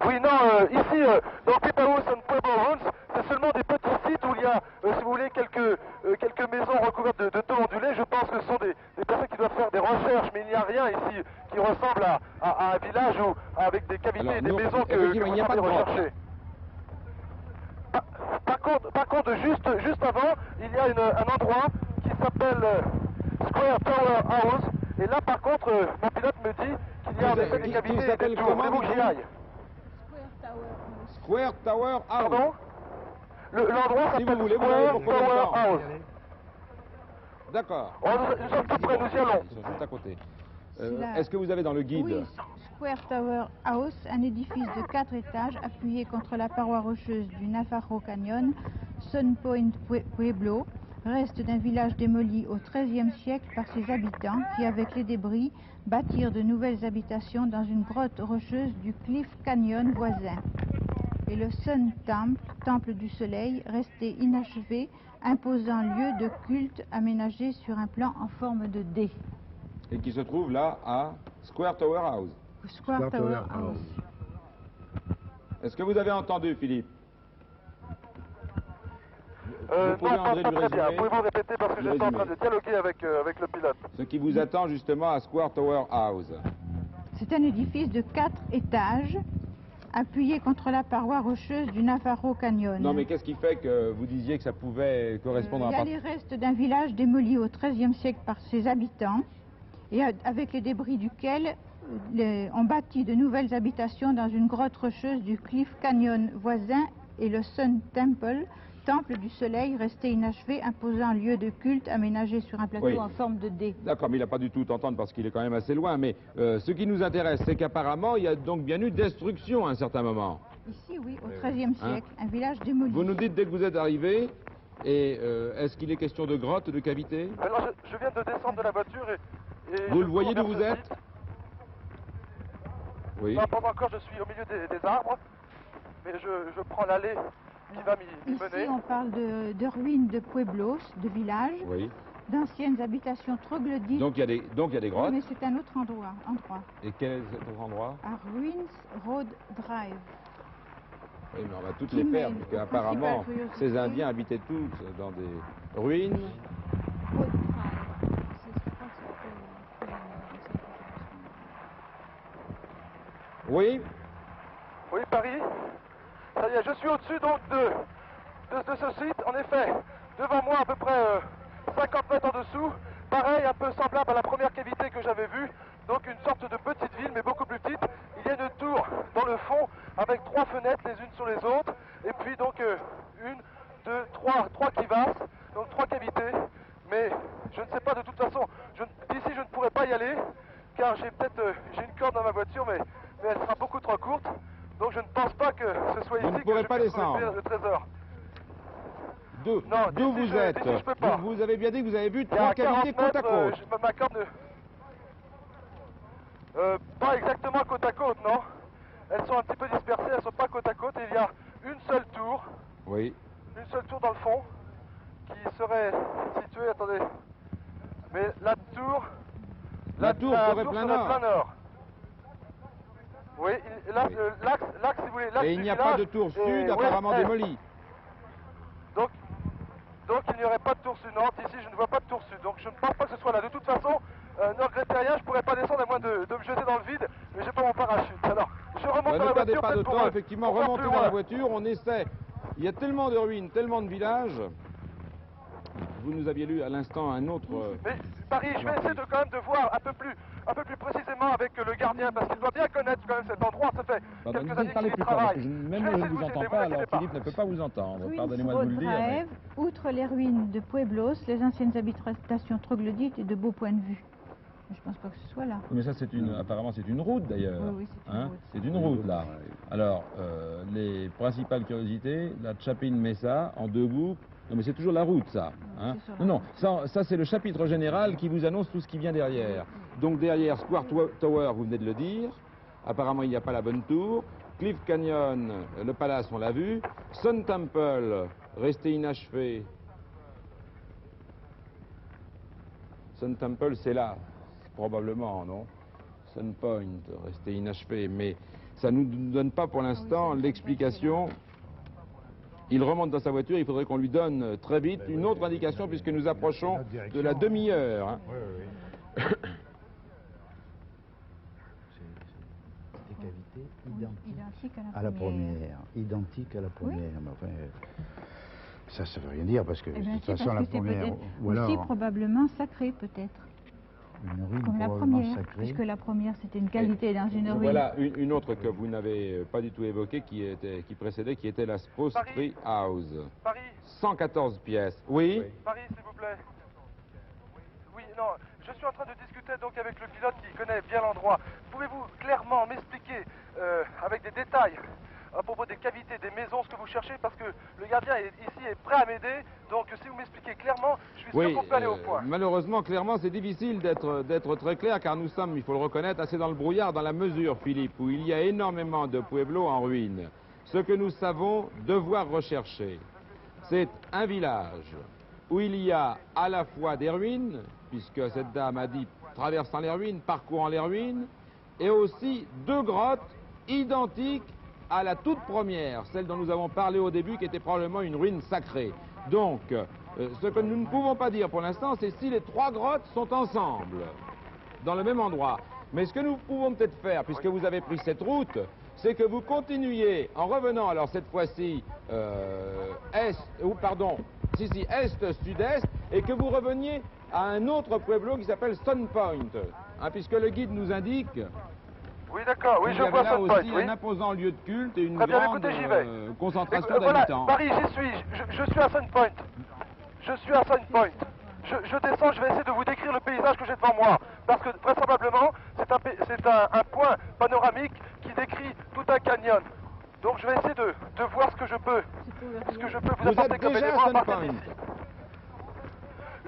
Oui, non, ici, dans Pithouse and Pueblo Ruins, c'est seulement des petits sites où il y a, si vous voulez, quelques maisons recouvertes de tôles ondulées. Je pense que ce sont des personnes qui doivent faire des recherches, mais il n'y a rien ici qui ressemble à un village où, avec des cavités Alors, et des nous, maisons que effectivement, il vous n'y a pas semblez de grotte. rechercher. Par contre, juste avant, il y a un endroit qui s'appelle Square Tower House. Et là, par contre, mon pilote me dit qu'il y a en effet des Qui cavités et s'appelle des tours. comment, Voulez-vous que j'y dites-vous aille? Square Tower House. Pardon? L'endroit Si vous s'appelle voulez, vous allez Square pour combien de Tower temps? House. D'accord. Oh, nous sommes tout près, nous y allons. Ils sont juste à côté. C'est là. Est-ce que vous avez dans le guide? Oui, Square Tower House, un édifice de 4 étages appuyé contre la paroi rocheuse du Navarro Canyon, Sun Point Pueblo, reste d'un village démoli au XIIIe siècle par ses habitants qui, avec les débris, bâtirent de nouvelles habitations dans une grotte rocheuse du Cliff Canyon voisin. Et le Sun Temple, temple du soleil, resté inachevé, imposant lieu de culte aménagé sur un plan en forme de D. Et qui se trouve là à Square Tower House. Square Tower House. Est-ce que vous avez entendu, Philippe? Non, pouvez, pas André, lui très bien. résumer? Pouvez-vous répéter parce que Lui j'étais en train résumer. de dialoguer avec le pilote. Ce qui vous attend justement à Square Tower House. C'est un édifice de 4 étages, appuyé contre la paroi rocheuse du Navarro Canyon. Non, mais qu'est-ce qui fait que vous disiez que ça pouvait correspondre Il y à a les restes d'un village démoli au XIIIe siècle par ses habitants, et avec les débris duquel on bâtit de nouvelles habitations dans une grotte rocheuse du Cliff Canyon voisin et le Sun Temple, temple du soleil resté inachevé, imposant lieu de culte aménagé sur un plateau Oui. en forme de D. D'accord, mais il n'a pas du tout t'entendre parce qu'il est quand même assez loin. Mais ce qui nous intéresse, c'est qu'apparemment, il y a donc bien eu destruction à un certain moment. Ici, oui, au XIIIe siècle, un village démoli. Vous nous dites dès que vous êtes arrivé, et est-ce qu'il est question de grotte, de cavité? Alors, je viens de descendre de la voiture et Vous je le voyez cours d'où vers vous ce êtes? site. Oui. Pas encore, je suis au milieu des arbres, mais je prends l'allée qui va m'y Ici, mener. on parle de ruines de pueblos, de villages, Oui. d'anciennes habitations troglodytes. Donc il y a des grottes. Mais c'est un autre endroit. Et quel est cet autre endroit? À Ruins Road Drive. Oui, mais on va toutes Qui les mène faire, aux parce qu'apparemment, principales ces curiosités. Indiens habitaient tous dans des ruines. Road Drive. Oui. Oui, Paris. Ça y est, je suis au-dessus donc de ce site. En effet, devant moi, à peu près 50 mètres en dessous, pareil, un peu semblable à la première cavité que j'avais vue. Donc une sorte de petite ville, mais beaucoup plus petite. Il y a une tour dans le fond avec 3 fenêtres les unes sur les autres. Et puis donc 1, 2, 3 kivas, donc 3 cavités. Mais je ne sais pas de toute façon. D'ici, je ne pourrais pas y aller, car j'ai une corde dans ma voiture, mais elle sera beaucoup trop courte. Donc je ne pense pas que ce soit Vous ici ne que pourrez je pas puisse trouver descendre. le trésor. D'où Non, d'où d'ici, vous êtes? d'ici, je peux pas. Vous avez bien dit que vous avez vu Il y a 3 cavités 40 côte à mètres, côte. ma corde pas exactement côte à côte, non. Elles sont un petit peu dispersées, elles ne sont pas côte à côte. Et il y a une seule tour, Oui. une seule tour dans le fond, qui serait située, attendez, mais la tour... La tour la vrai toujours plein sur notre nord. plein nord. Oui, là, Oui. l'axe, si vous voulez, l'axe Et il du n'y a pas village de tour est sud apparemment ouest-est. démolie. Donc il n'y aurait pas de tour sud. Non, ici je ne vois pas de tour sud. Donc je ne pense pas que ce soit là. De toute façon, ne regrettez rien, je ne pourrais pas descendre à moins de me jeter dans le vide, mais j'ai pas mon parachute. Alors, je remonte Bah, dans ne la perdez voiture pas de peut-être pour temps, effectivement, pour voir remontez plus dans la loin. voiture, on essaie. Il y a tellement de ruines, tellement de villages. Vous nous aviez lu à l'instant un autre... Mais Paris, je vais essayer de quand même de voir un peu plus précisément avec le gardien, parce qu'il doit bien connaître quand même cet endroit. Ça fait Pardon, quelques années parlez qu'il y plus fort, parce travaille. que même vais moi je essayer ne de vous aider, entends pas, alors inquiétez pas. Philippe ne peut pas vous entendre. Ruines Pardonnez-moi de vous le dire. mais- Rêve, outre les ruines de Pueblos, les anciennes habitations troglodytes et de beaux points de vue. Je pense pas que ce soit là. Oui, mais ça, apparemment, c'est une route d'ailleurs. Oui, c'est une route. C'est une route là. Alors, les principales curiosités, la Chapin Mesa en deux boucles. Non, mais c'est toujours la route, ça. Hein. c'est sur la Non, ça c'est le chapitre général qui vous annonce tout ce qui vient derrière. Donc derrière Square Tower, vous venez de le dire. Apparemment, il n'y a pas la bonne tour. Cliff Canyon, le palace, on l'a vu. Sun Temple, resté inachevé. Sun Temple, c'est là, probablement, non? Sun Point, resté inachevé, mais ça ne nous donne pas pour l'instant l'explication. Il remonte dans sa voiture, il faudrait qu'on lui donne très vite une autre indication puisque nous approchons de la demi-heure. Hein. Oui, oui. C'est des cavités identiques Identique à la première. Identiques à la première. Oui. Mais enfin, ça ne veut rien dire parce que Eh de bien, toute si, façon parce la que c'est première, peut-être ou aussi alors probablement sacré, peut-être. une ruine Comme la probablement première, sacrée. puisque la première c'était une cavité dans une ruine. Voilà une autre que vous n'avez pas du tout évoquée qui précédait, qui était la Spostry House. Paris, 114 pièces. Oui. Paris, s'il vous plaît. Oui, non, je suis en train de discuter donc avec le pilote qui connaît bien l'endroit. Pouvez-vous clairement m'expliquer avec des détails à propos des cavités, des maisons, ce que vous cherchez, parce que le gardien ici est prêt à m'aider, donc si vous m'expliquez clairement, je suis sûr Oui, qu'on peut aller au point. malheureusement, clairement, c'est difficile d'être très clair car nous sommes, il faut le reconnaître, assez dans le brouillard dans la mesure, Philippe, où il y a énormément de pueblos en ruine. Ce que nous savons devoir rechercher, c'est un village où il y a à la fois des ruines, puisque cette dame a dit traversant les ruines, parcourant les ruines, et aussi deux grottes identiques à la toute première, celle dont nous avons parlé au début, qui était probablement une ruine sacrée. Donc, ce que nous ne pouvons pas dire pour l'instant, c'est si les trois grottes sont ensemble, dans le même endroit. Mais ce que nous pouvons peut-être faire, puisque vous avez pris cette route, c'est que vous continuiez en revenant, alors cette fois-ci, est-sud-est, et que vous reveniez à un autre pueblo qui s'appelle Stone Point, hein, puisque le guide nous indique Oui, d'accord, oui, qu'il je y avait vois là Sun Point, aussi oui. un imposant lieu de culte et une Très bien, grande écoutez, j'y vais. concentration Voilà, d'habitants. Paris, j'y suis, je suis à Sun Point. Je suis à Sun Point. Je descends, je vais essayer de vous décrire le paysage que j'ai devant moi. Parce que vraisemblablement, c'est un point panoramique qui décrit tout un canyon. Donc je vais essayer de voir ce que je peux vous Vous apporter êtes comme déjà élément à à partir Sun Point. d'ici.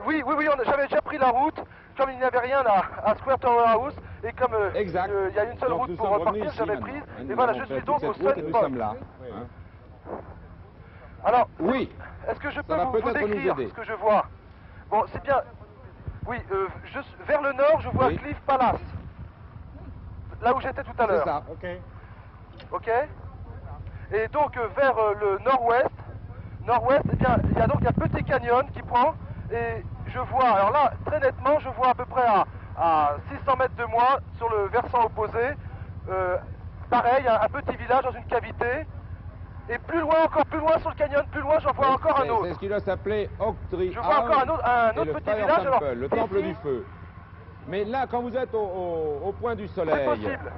Oui, j'avais déjà pris la route, comme il n'y avait rien à Square Tower House, et comme Exact. il y a une seule Donc, route nous pour sommes repartir, revenus j'avais ici prise, maintenant. et Nous voilà, avons je fait suis toute donc cette au route et Sun nous Point. sommes là. Hein. Alors, Oui, est-ce que je peux va vous peut-être nous décrire aider. ce que je vois? Bon, c'est bien. Oui, vers le nord, je vois Oui. Cliff Palace. Là où j'étais tout à c'est l'heure. ça. Ok. Et donc vers le nord-ouest, eh bien, il y a donc un petit canyon qui prend, et je vois, alors là, très nettement, je vois à peu près à 600 mètres de moi, sur le versant opposé, pareil, un petit village dans une cavité, et plus loin, encore plus loin sur le canyon, plus loin, j'en vois encore un C'est autre. ce qui doit s'appeler Oak Tree Je vois encore un House autre et le petit Fire village, alors, Temple, le temple ici- du feu. Mais là, quand vous êtes au point du C'est soleil, possible.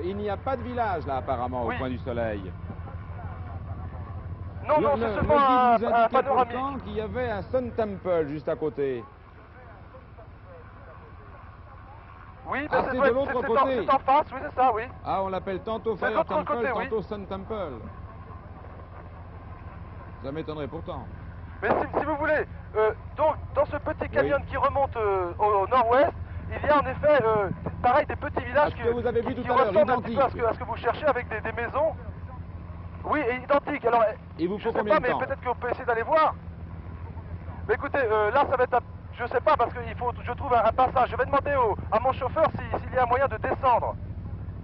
il n'y a pas de village là apparemment Oui. au point du soleil. Non, non, le c'est guide seulement nous un indiquait panoramique. pourtant qu'il y avait un Sun Temple juste à côté. Oui, Ah, mais c'est de l'autre côté. c'est en face, oui, c'est ça, oui. Ah, on l'appelle tantôt C'est de Fire l'autre Temple, côté, oui. tantôt Sun Temple. Ça m'étonnerait pourtant. Mais si vous voulez, donc dans ce petit canyon qui remonte au nord-ouest, il y a en effet, pareil, des petits villages Ce que vous avez vu qui tout à l'heure, ressemblent un petit peu identiques. à ce que vous cherchez avec des maisons. Oui, et identiques. Alors, Il vous je faut sais combien pas, de mais temps? peut-être qu'on peut essayer d'aller voir. Mais écoutez, là, ça va être Je sais pas, parce qu'il faut je trouve un passage. Je vais demander à mon chauffeur s'il y a un moyen de descendre.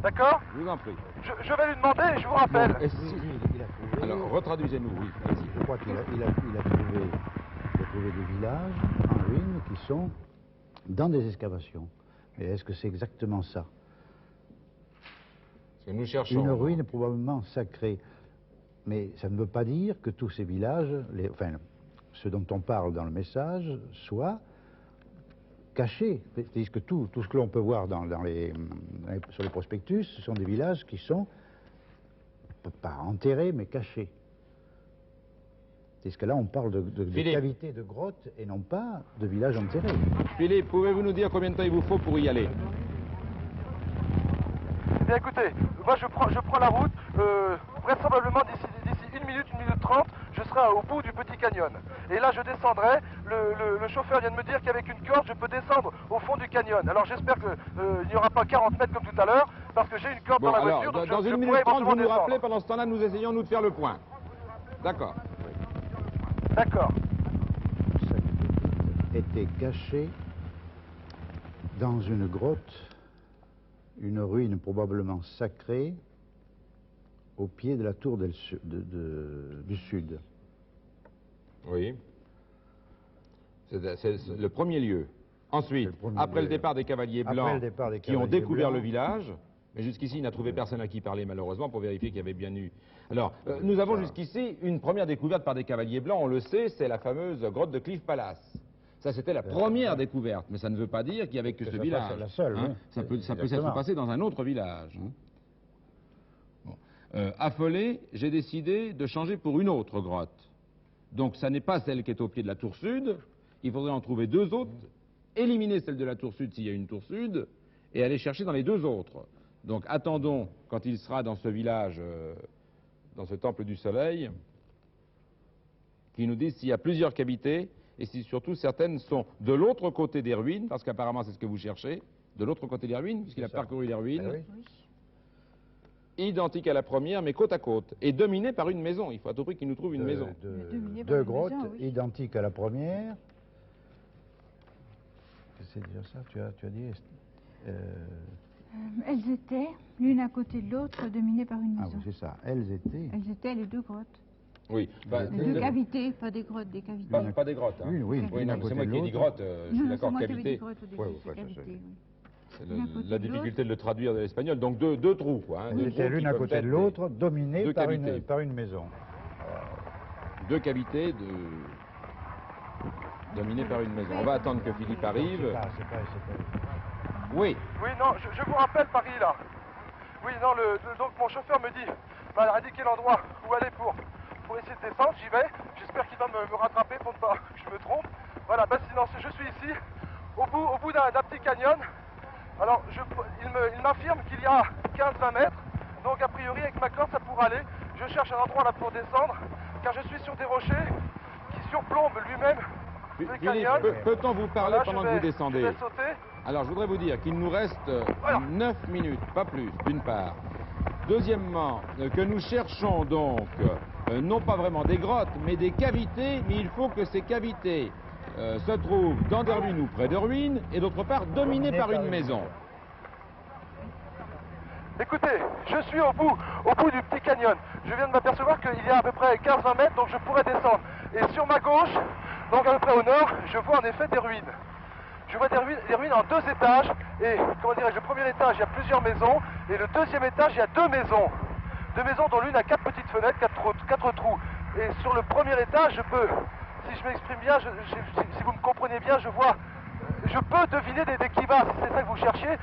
D'accord? Je vous en prie. Je vais lui demander et je vous rappelle. Bon, Il a trouvé, alors, retraduisez-nous, oui. Allez-y. je crois qu'il a trouvé des villages en ruine qui sont dans des excavations. Mais est-ce que c'est exactement ça? Parce que nous cherchons. Une ruine probablement sacrée. Mais ça ne veut pas dire que tous ces villages, enfin, ceux dont on parle dans le message, soient cachés. C'est-à-dire que tout ce que l'on peut voir sur les prospectus, ce sont des villages qui sont, pas enterrés, mais cachés. C'est ce que là, on parle de cavités, de grottes, et non pas de villages enterrés. Philippe, pouvez-vous nous dire combien de temps il vous faut pour y aller? Bien écoutez, moi je prends la route, vraisemblablement d'ici 1 minute 30, je serai au bout du petit canyon. Et là je descendrai, le chauffeur vient de me dire qu'avec une corde je peux descendre au fond du canyon. Alors j'espère qu'il n'y aura pas 40 mètres comme tout à l'heure, parce que j'ai une corde Bon, dans la alors, voiture, donc dans je 1 minute pourrai 30, vous éventuellement nous descendre. rappelez, pendant ce temps-là, nous essayons nous de faire le point. D'accord. D'accord. Était caché dans une grotte, une ruine probablement sacrée, au pied de la tour du sud. Oui. C'est le premier lieu. Ensuite, après le départ des cavaliers blancs qui ont découvert le village, mais jusqu'ici, il n'a trouvé personne à qui parler, malheureusement, pour vérifier qu'il y avait bien eu. Alors, nous avons jusqu'ici une première découverte par des cavaliers blancs, on le sait, c'est la fameuse grotte de Cliff Palace. Ça, c'était la première découverte, mais ça ne veut pas dire qu'il n'y avait que ce village. La seule, hein. Ça peut s'être passé dans un autre village. Hein. Bon. Affolé, j'ai décidé de changer pour une autre grotte. Donc, ça n'est pas celle qui est au pied de la tour sud. Il faudrait en trouver deux autres, éliminer celle de la tour sud s'il y a une tour sud, et aller chercher dans les deux autres. Donc, attendons, quand il sera dans ce village, dans ce temple du soleil, qu'il nous dise s'il y a plusieurs cavités, et si surtout certaines sont de l'autre côté des ruines, parce qu'apparemment c'est ce que vous cherchez, de l'autre côté des ruines, puisqu'il a parcouru les ruines, identiques à la première, mais côte à côte, et dominées par une maison. Il faut à tout prix qu'il nous trouve une maison. Deux grottes identiques à la première. C'est déjà ça, tu as dit elles étaient l'une à côté de l'autre, dominées par une maison. Ah oui, c'est ça. Elles étaient les deux grottes. Oui. Les deux cavités, pas des grottes, des cavités. Pas des grottes. Hein. Oui, non, c'est moi qui ai dit grotte, je suis d'accord, cavité. C'est la difficulté de le traduire de l'espagnol. Donc deux trous, quoi. Hein, elles étaient l'une à côté de l'autre, dominées par une maison. Deux cavités dominées par une maison. On va attendre que Philippe arrive. Oui. Oui, non, je vous rappelle Paris, là. Oui, non, donc mon chauffeur me dit, m'a indiqué l'endroit où aller pour essayer de descendre, j'y vais. J'espère qu'il va me rattraper pour ne pas que je me trompe. Voilà, ben sinon, je suis ici, au bout d'un petit canyon. Alors, il m'affirme qu'il y a 15-20 mètres, donc a priori, avec ma corde, ça pourra aller. Je cherche un endroit là pour descendre, car je suis sur des rochers qui surplombent lui-même le canyon. Peut-on vous parler pendant que vous descendez? Je vais sauter. Alors, je voudrais vous dire qu'il nous reste 9 minutes, pas plus, d'une part. Deuxièmement, que nous cherchons donc, non pas vraiment des grottes, mais des cavités, mais il faut que ces cavités se trouvent dans des ruines ou près de ruines, et d'autre part, dominées par une maison. Écoutez, je suis au bout du petit canyon. Je viens de m'apercevoir qu'il y a à peu près 15-20 mètres, donc je pourrais descendre. Et sur ma gauche, donc à peu près au nord, je vois en effet des ruines. Je vois des ruines en 2 étages, et comment dirais-je, le premier étage, il y a plusieurs maisons, et le deuxième étage, il y a 2 maisons. 2 maisons dont l'une a 4 petites fenêtres, 4 trous. Et sur le premier étage, je peux, si je m'exprime bien, si vous me comprenez bien, je peux deviner des clivas, si c'est ça que vous cherchiez.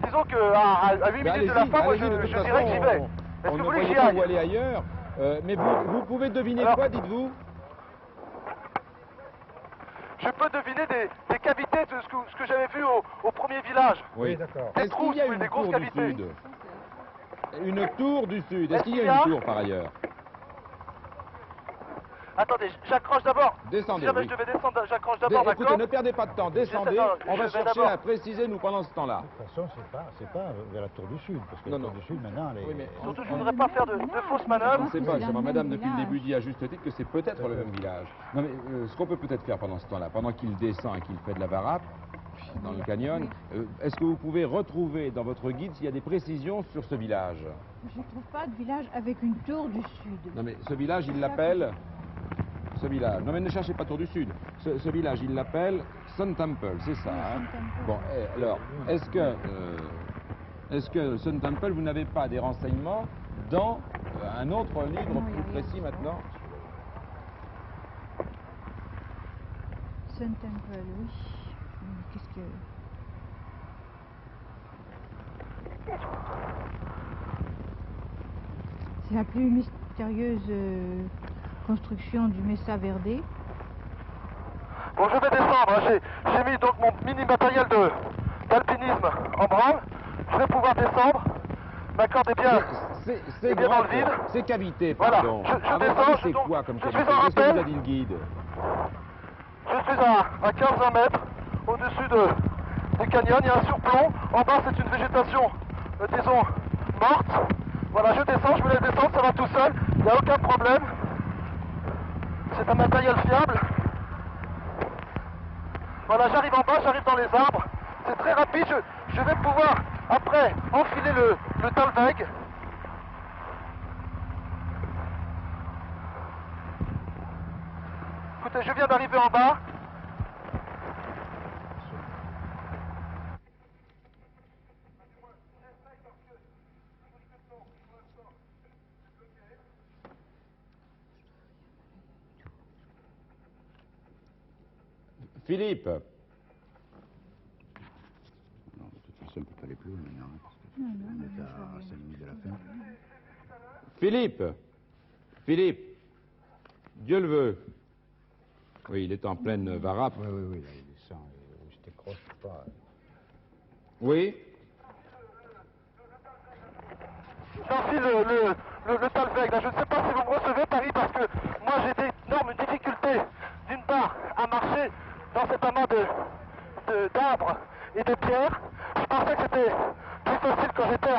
Disons qu'à 8 minutes de la fin, moi je dirais que j'y vais. Est-ce que vous voulez que j'y aille? Vous aller ailleurs, mais vous pouvez deviner quoi, dites-vous? Je peux deviner des cavités de ce que j'avais vu au premier village. Oui, d'accord. Est-ce qu'il y a une tour du sud? Une tour du sud. Est-ce qu'il y a une tour par ailleurs? Attendez, j'accroche d'abord. Descendez, Si jamais oui. je devais descendre, j'accroche d'abord, Écoutez, d'accord? ne perdez pas de temps, descendez. Non, On va je vais chercher d'abord. à préciser, nous, pendant ce temps-là. De toute façon, c'est pas vers la Tour du Sud, parce que Non, la Tour non. du Sud, maintenant, elle est... Oui, mais Surtout, je voudrais pas faire de fausses On manœuvres. ne sait que pas, c'est justement, dans le madame, même depuis le village. début, dit à juste titre que c'est peut-être le même village. Non, mais ce qu'on peut peut-être faire pendant ce temps-là, pendant qu'il descend et qu'il fait de la varap dans le canyon, est-ce que vous pouvez retrouver dans votre guide s'il y a des précisions sur ce village? Je ne trouve pas de village avec une tour du sud. Non, mais ce village, il l'appelle... Ce village... Non, mais ne cherchez pas Tour du Sud. Ce village, il l'appelle Sun Temple, c'est ça, hein? Sun Temple. Bon, alors, est-ce que Sun Temple, vous n'avez pas des renseignements dans un autre livre Non, il y a plus rien. précis maintenant? Sun Temple, oui. Qu'est-ce que... C'est la plus mystérieuse construction du Mesa Verde. Bon, je vais descendre. J'ai mis donc mon mini matériel d'alpinisme en branle. Je vais pouvoir descendre. M'accordez bien. C'est bien grand, dans le vide. c'est cavité, Voilà, pardon. je À votre descends, avis, je c'est tombe. quoi comme Je suis cavité? en Qu'est-ce que rappel. vous a dit le guide? Je suis à 15-20 mètres au-dessus du canyon. Il y a un surplomb. En bas, c'est une végétation, disons, morte. Voilà, je descends, je me laisse descendre, ça va tout seul. Il n'y a aucun problème. C'est un matériel fiable. Voilà, j'arrive en bas, j'arrive dans les arbres. C'est très rapide. Je vais pouvoir, après, enfiler le Talweg. Écoutez, je viens d'arriver en bas. Philippe, Non, de toute façon, on ne peut pas aller plus loin maintenant, hein, parce que on est à 5 minutes de la fin. Philippe, Dieu le veut. Oui, il est en pleine varap. Oui, là, il descend, je t'écroche pas. Oui, J'enfile le Talweg. Là, je ne sais pas si vous me recevez, Paris, parce que moi j'ai d'énormes difficultés, d'une part, à marcher dans cet amas d'arbres et de pierres. Je pensais que c'était plus facile quand j'étais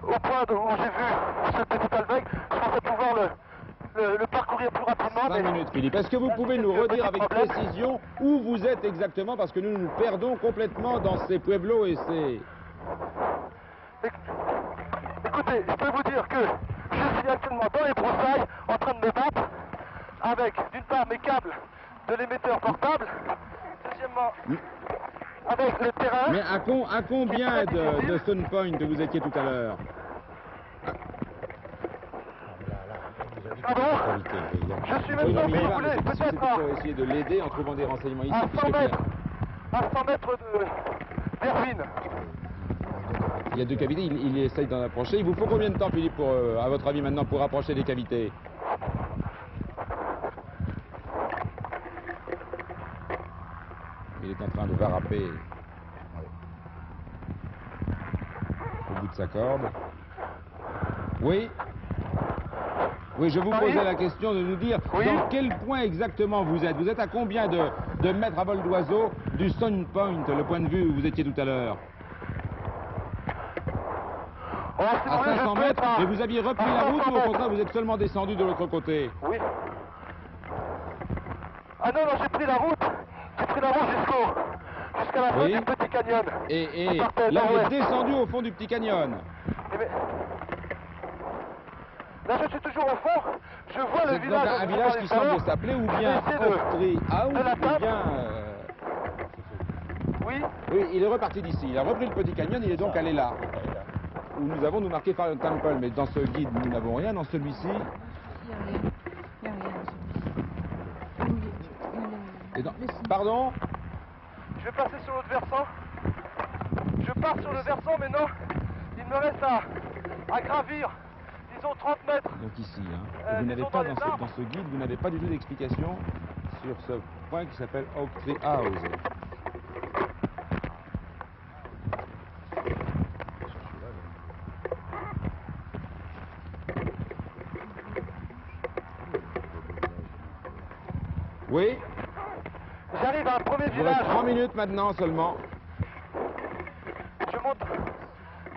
au point où j'ai vu ce petit Talweg. Je pensais pouvoir le parcourir plus rapidement. 5 minutes, Philippe. Est-ce que vous pouvez nous redire avec précision où vous êtes exactement? Parce que nous nous perdons complètement dans ces pueblos et ces... Écoutez, je peux vous dire que je suis actuellement dans les broussailles en train de me battre avec, d'une part, mes câbles de l'émetteur portable, deuxièmement, avec le terrain. Mais à combien de Sun Point vous étiez tout à l'heure? Pardon? Je suis Oui, maintenant, mais si vous voilà, voulez, c'est peut-être pour essayer de l'aider en trouvant des renseignements ici. à 100 puisque mètres, à 100 mètres d'Erwin. il y a deux cavités, il essaye d'en approcher. Il vous faut combien de temps, Philippe, pour, à votre avis maintenant, pour approcher des cavités? Il est en train de varaper au bout de sa corde. Oui? Oui, je vous posais la question de nous dire dans quel point exactement vous êtes. Vous êtes à combien de mètres à vol d'oiseau du Sun Point, le point de vue où vous étiez tout à l'heure? Oh, si vous À voulez, 500 je peux mètres, être à- et vous aviez repris à la route 500 ou au contraire vous êtes seulement descendu de l'autre côté? Oui. Ah non, j'ai pris la route. J'ai pris la route jusqu'à la fin Oui. du petit canyon. Et Je partais là vous êtes nord-ouest. descendu au fond du petit canyon. Eh ben, là, je suis toujours au fond. Je vois le C'est donc village. un dont je vous village parlais qui tout à l'heure. semble s'appeler ou Je vais bien essayer Octree House, de la ou table. bien... Oui. Oui, il est reparti d'ici. Il a repris le petit canyon, il est donc allé là. Où nous avons marqué Fire Temple, mais dans ce guide, nous n'avons rien. Dans celui-ci, Il n'y a rien. Il n'y a rien dans celui-ci. et dans... Pardon? Je vais passer sur l'autre versant. Je pars sur le versant maintenant. Il me reste à gravir, disons 30 mètres. Donc ici, hein. Vous n'avez disons pas dans les dans arbres. ce guide, vous n'avez pas du tout d'explication sur ce point qui s'appelle Oak Tree House. Oui, J'arrive à un premier il vous reste village. 3 minutes maintenant seulement. Je monte.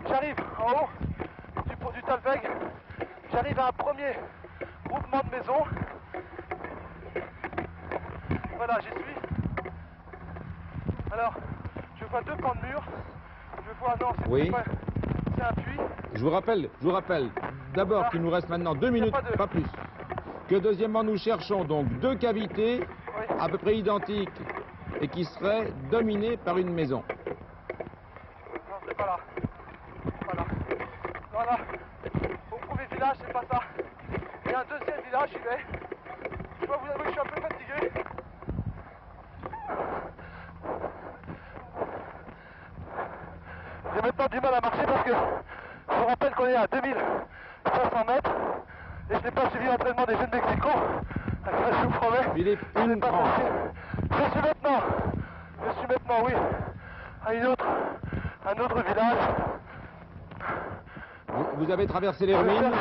J'arrive en haut du Talweg. J'arrive à un premier groupement de maisons. Voilà, j'y suis. Alors, je vois 2 pans de mur. Je vois, non, Oui. c'est un puits. Je vous rappelle d'abord qu'il nous reste maintenant 2 minutes, pas plus. Que deuxièmement, nous cherchons donc 2 cavités Oui. à peu près identiques et qui seraient dominées par une maison. Non, c'est pas là. Voilà. Voilà. Au premier village, c'est pas ça. Il y a un deuxième village, j'y vais. Je dois vous avouer que je suis un peu fatigué. J'ai maintenant du mal à marcher parce que je vous rappelle qu'on est à 2500 mètres et je n'ai pas suivi l'entraînement des jeunes Mexico. Je vous promets. Philippe, C'est une pas tranche. facile. Je suis maintenant, oui, à un autre village. Vous avez traversé les ruines.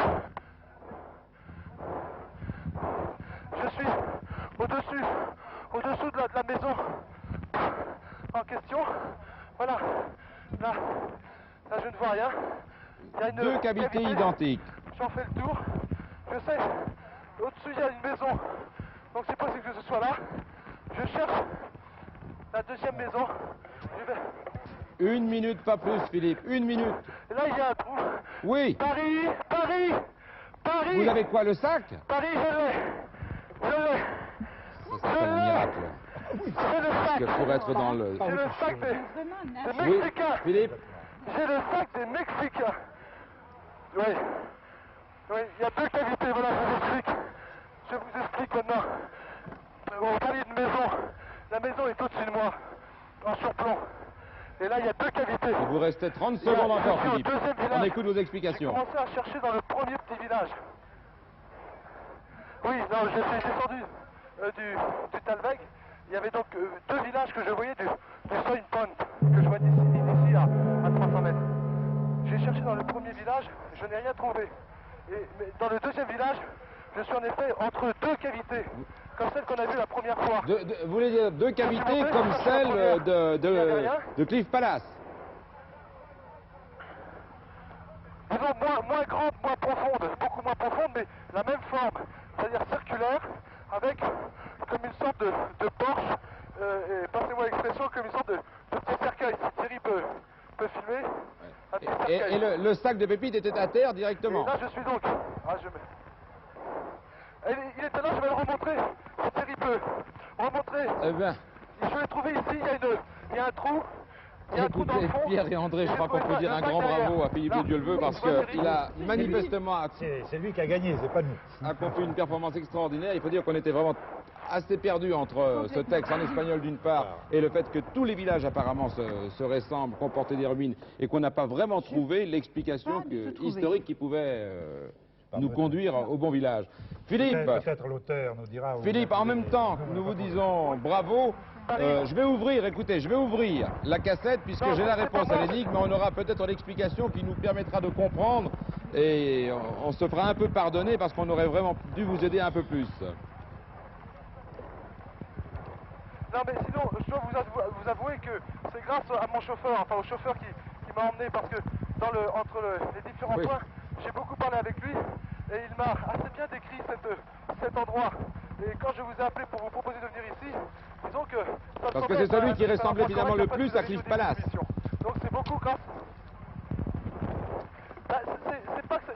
Je suis au-dessous de la maison en question. Voilà. Là, je ne vois rien. Il y a une 2 cavités cavité. identiques. J'en fais le tour. Je sais, au-dessus il y a une maison. Donc c'est possible que ce soit là. Je cherche la deuxième maison. Je vais... 1 minute, pas plus, Philippe. 1 minute. Et là il y a un trou. Oui. Paris, Paris, Paris. Vous avez quoi, le sac? Paris, je l'ai. Ça s'appelle un miracle. C'est le sac. Que pour être dans le... C'est le sac des Oui, Mexicains. Philippe. J'ai le sac des Mexicains. Oui. Oui, il y a 2 cavités, voilà, je vous explique maintenant. On parlait de maison. La maison est au-dessus de moi, en surplomb. Et là, il y a 2 cavités. Il vous restait 30 secondes encore, Je suis au Philippe. deuxième village. On écoute vos J'ai explications. commencé à chercher dans le premier petit village. Oui, non, je suis descendu du Talweg. Il y avait donc 2 villages que je voyais du Soin Point, que je vois d'ici à 300 mètres. J'ai cherché dans le premier village, je n'ai rien trouvé. Mais dans le deuxième village, je suis en effet entre 2 cavités, comme celle qu'on a vue la première fois. Vous voulez dire 2 cavités comme celle de Cliff Palace? Disons moins grande, moins profonde, beaucoup moins profonde, mais la même forme, c'est-à-dire circulaire, avec comme une sorte de porche, et passez-moi l'expression, comme une sorte de petit cercueil. Si Thierry peut filmer, un petit cercueil. Et le sac de pépites était à terre directement. Et là je suis donc. Il était là, je vais le remontrer. Si Thierry peut remontrer. Eh bien, Je l'ai trouvé ici, il y a un trou. Il y a un trou dans écoutez, le fond. Pierre et André, je crois qu'on peut dire un grand bravo à Philippe de Dieu-le-veut parce qu'il a manifestement C'est lui qui a gagné, c'est pas nous. accompli une performance extraordinaire. Il faut dire qu'on était vraiment assez perdu entre ce texte en espagnol d'une part et le fait que tous les villages apparemment se ressemblent, comportaient des ruines et qu'on n'a pas vraiment trouvé l'explication historique qui pouvait nous conduire au bon village. Philippe, Peut-être l'auteur nous dira. Philippe, en même temps, nous vous disons bravo. Je vais ouvrir la cassette puisque j'ai la réponse à l'énigme, mais on aura peut-être l'explication qui nous permettra de comprendre et on se fera un peu pardonner parce qu'on aurait vraiment dû vous aider un peu plus. Non mais sinon, je dois vous avouer que c'est grâce à mon chauffeur, enfin au chauffeur qui m'a emmené parce que entre les différents points, j'ai beaucoup parlé avec lui et il m'a assez bien décrit cet endroit. Et quand je vous ai appelé pour vous proposer de venir ici, disons que... Parce que c'est celui qui ressemblait finalement le plus à Cliff Palace. Donc c'est beaucoup grâce...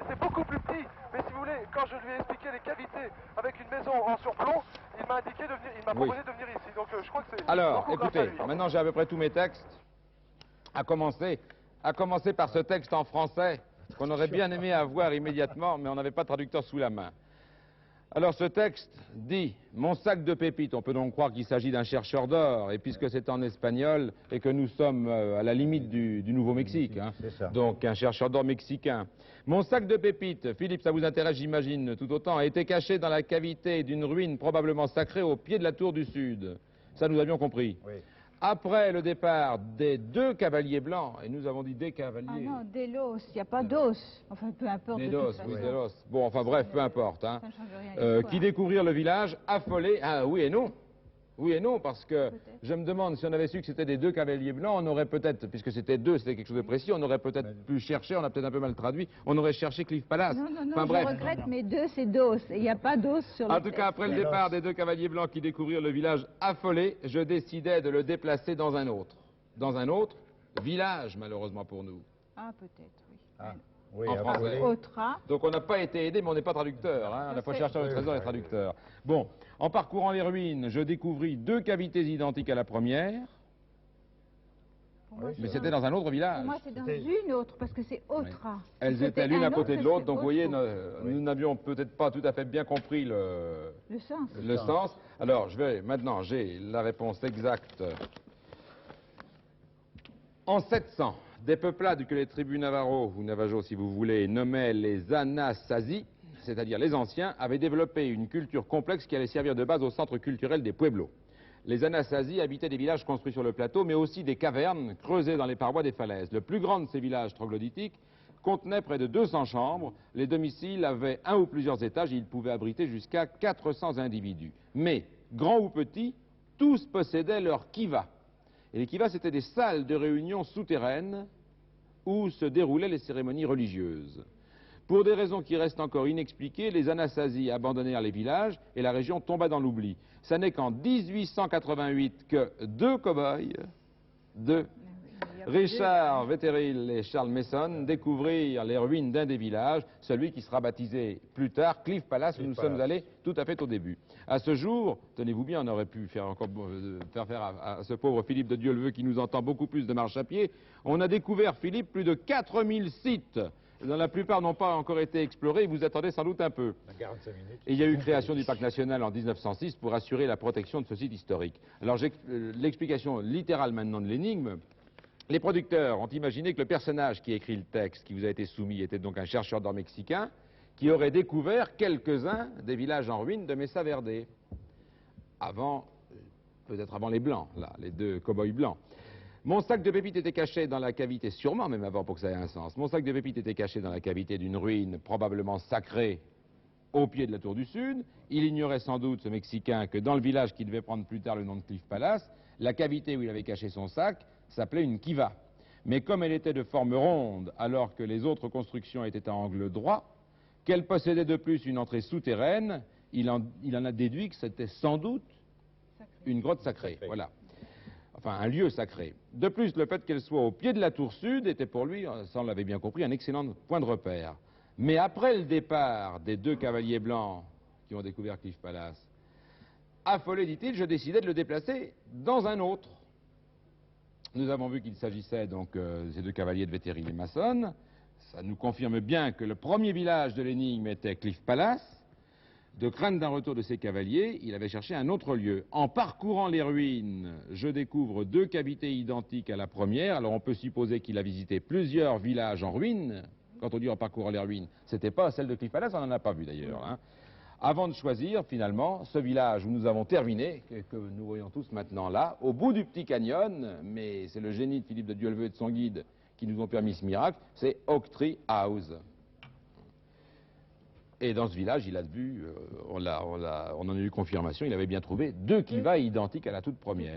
C'est beaucoup plus petit, mais si vous voulez, quand je lui ai expliqué les cavités avec une maison en surplomb, il m'a indiqué de venir, il m'a proposé de venir ici. Donc je crois que c'est... Alors, beaucoup grâce à écoutez, lui. maintenant j'ai à peu près tous mes textes, à commencer par ce texte en français qu'on aurait bien aimé avoir immédiatement, mais on n'avait pas de traducteur sous la main. Alors ce texte dit « Mon sac de pépites », on peut donc croire qu'il s'agit d'un chercheur d'or, et puisque c'est en espagnol, et que nous sommes à la limite du Nouveau-Mexique, hein, donc un chercheur d'or mexicain. « Mon sac de pépites », Philippe, ça vous intéresse j'imagine tout autant, a été caché dans la cavité d'une ruine probablement sacrée au pied de la tour du Sud. Ça nous avions compris. Oui. Après le départ des 2 cavaliers blancs, et nous avons dit des cavaliers... Ah non, des los, il n'y a pas d'os. Enfin, peu importe. Des de toute dos, façon. oui, des dos. Bon, enfin bref, peu importe. Hein. Ça ne change rien. Qui découvrirent le village affolé. Ah oui et non. Oui et non, parce que Peut-être. je me demande si on avait su que c'était des 2 cavaliers blancs, on aurait peut-être, puisque c'était 2, c'était quelque chose de précis, on aurait peut-être pu chercher, on a peut-être un peu mal traduit, on aurait cherché Cliff Palace. Non, non, non, Enfin je bref. regrette, mais 2 c'est d'os. Il n'y a pas d'os sur le En tout cas, après le départ des 2 cavaliers blancs qui découvrirent le village affolé, je décidai de le déplacer dans un autre. Dans un autre village, malheureusement pour nous. Ah, peut-être, oui. Ah, oui, En après, français. Autra. Donc on n'a pas été aidé, mais on n'est pas traducteur. Hein. La fois chercheur de trésor et traducteur. Bon, en parcourant les ruines, je découvris 2 cavités identiques à la première, Pour moi, mais c'est c'était dans- dans un autre village. Pour moi, c'est dans une autre, parce que c'est Autra. Elles Si étaient c'était l'une un à côté autre, de l'autre, c'est donc vous voyez, Autre. nous n'avions peut-être pas tout à fait bien compris Le sens. le sens. Alors, maintenant, j'ai la réponse exacte. En 700, des peuplades que les tribus Navarro, ou Navajo si vous voulez, nommaient les Anasazi, c'est-à-dire les anciens, avaient développé une culture complexe qui allait servir de base au centre culturel des Pueblos. Les Anasazi habitaient des villages construits sur le plateau, mais aussi des cavernes creusées dans les parois des falaises. Le plus grand de ces villages troglodytiques contenait près de 200 chambres. Les domiciles avaient un ou plusieurs étages et ils pouvaient abriter jusqu'à 400 individus. Mais, grands ou petits, tous possédaient leur kiva. Et les kivas, c'était des salles de réunion souterraines où se déroulaient les cérémonies religieuses. Pour des raisons qui restent encore inexpliquées, les Anasazi abandonnèrent les villages et la région tomba dans l'oubli. Ce n'est qu'en 1888 que 2 cow-boys, Richard Wetherell et Charles Mason, découvrirent les ruines d'un des villages, celui qui sera baptisé plus tard Cliff Palace, où nous sommes allés tout à fait au début. À ce jour, tenez-vous bien, on aurait pu faire encore faire à ce pauvre Philippe de Dieuleveux qui nous entend beaucoup plus de marche à pied. On a découvert, Philippe, plus de 4000 sites, dont la plupart n'ont pas encore été explorés, vous attendez sans doute un peu. 45 minutes. Et il y a eu création du parc national en 1906 pour assurer la protection de ce site historique. Alors l'explication littérale maintenant de l'énigme. Les producteurs ont imaginé que le personnage qui écrit le texte qui vous a été soumis était donc un chercheur d'or mexicain qui aurait découvert quelques-uns des villages en ruine de Mesa Verde. Peut-être avant les Blancs, là, les 2 cow-boys blancs. Mon sac de pépites était caché dans la cavité, sûrement même avant pour que ça ait un sens. Mon sac de pépites était caché dans la cavité d'une ruine probablement sacrée au pied de la tour du Sud. Il ignorait sans doute, ce Mexicain, que dans le village qui devait prendre plus tard le nom de Cliff Palace, la cavité où il avait caché son sac s'appelait une kiva. Mais comme elle était de forme ronde, alors que les autres constructions étaient à angle droit, qu'elle possédait de plus une entrée souterraine, il en a déduit que c'était sans doute une grotte sacrée. Voilà. Enfin, un lieu sacré. De plus, le fait qu'elle soit au pied de la tour sud était pour lui, ça on l'avait bien compris, un excellent point de repère. Mais après le départ des 2 cavaliers blancs qui ont découvert Cliff Palace, affolé, dit-il, je décidai de le déplacer dans un autre. Nous avons vu qu'il s'agissait donc de ces 2 cavaliers de Wetherell et Mason. Ça nous confirme bien que le premier village de l'énigme était Cliff Palace. De crainte d'un retour de ces cavaliers, il avait cherché un autre lieu. En parcourant les ruines, je découvre 2 cavités identiques à la première. Alors on peut supposer qu'il a visité plusieurs villages en ruine. Quand on dit en parcourant les ruines, c'était pas celle de Cliff Palace, on n'en a pas vu d'ailleurs. Hein. Avant de choisir finalement ce village où nous avons terminé, que nous voyons tous maintenant là, au bout du petit canyon, mais c'est le génie de Philippe de Dieuleveux et de son guide qui nous ont permis ce miracle, c'est Oak Tree House. Et dans ce village, il a vu, on en a eu confirmation, il avait bien trouvé 2 kivas identiques à la toute première.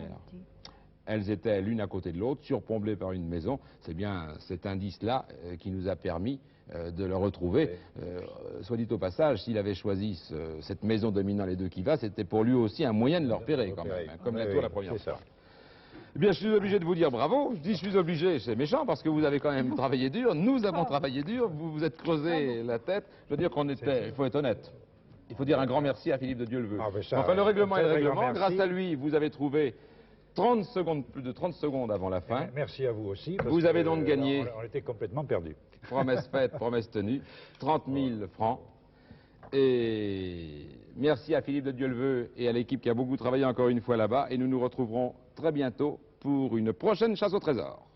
Elles étaient l'une à côté de l'autre, surplombées par une maison. C'est bien cet indice-là qui nous a permis de le retrouver. Soit dit au passage, s'il avait choisi cette maison dominant les 2 kivas, c'était pour lui aussi un moyen de le repérer quand même, hein, comme la tour la première fois. Eh bien, je suis obligé de vous dire bravo. Je dis je suis obligé, c'est méchant, parce que vous avez quand même travaillé dur. Nous avons travaillé dur, vous vous êtes creusé la tête. Je veux dire qu'on était, il faut être honnête. Il faut dire un grand merci à Philippe de Dieuleveux. Enfin, le règlement est le règlement. Grâce à lui, vous avez trouvé 30 secondes, plus de 30 secondes avant la fin. Merci à vous aussi. Vous avez donc gagné. On était complètement perdus. Promesse faite, promesse tenue. 30 000 francs. Et merci à Philippe de Dieuleveux et à l'équipe qui a beaucoup travaillé encore une fois là-bas. Et nous nous retrouverons très bientôt pour une prochaine chasse au trésor.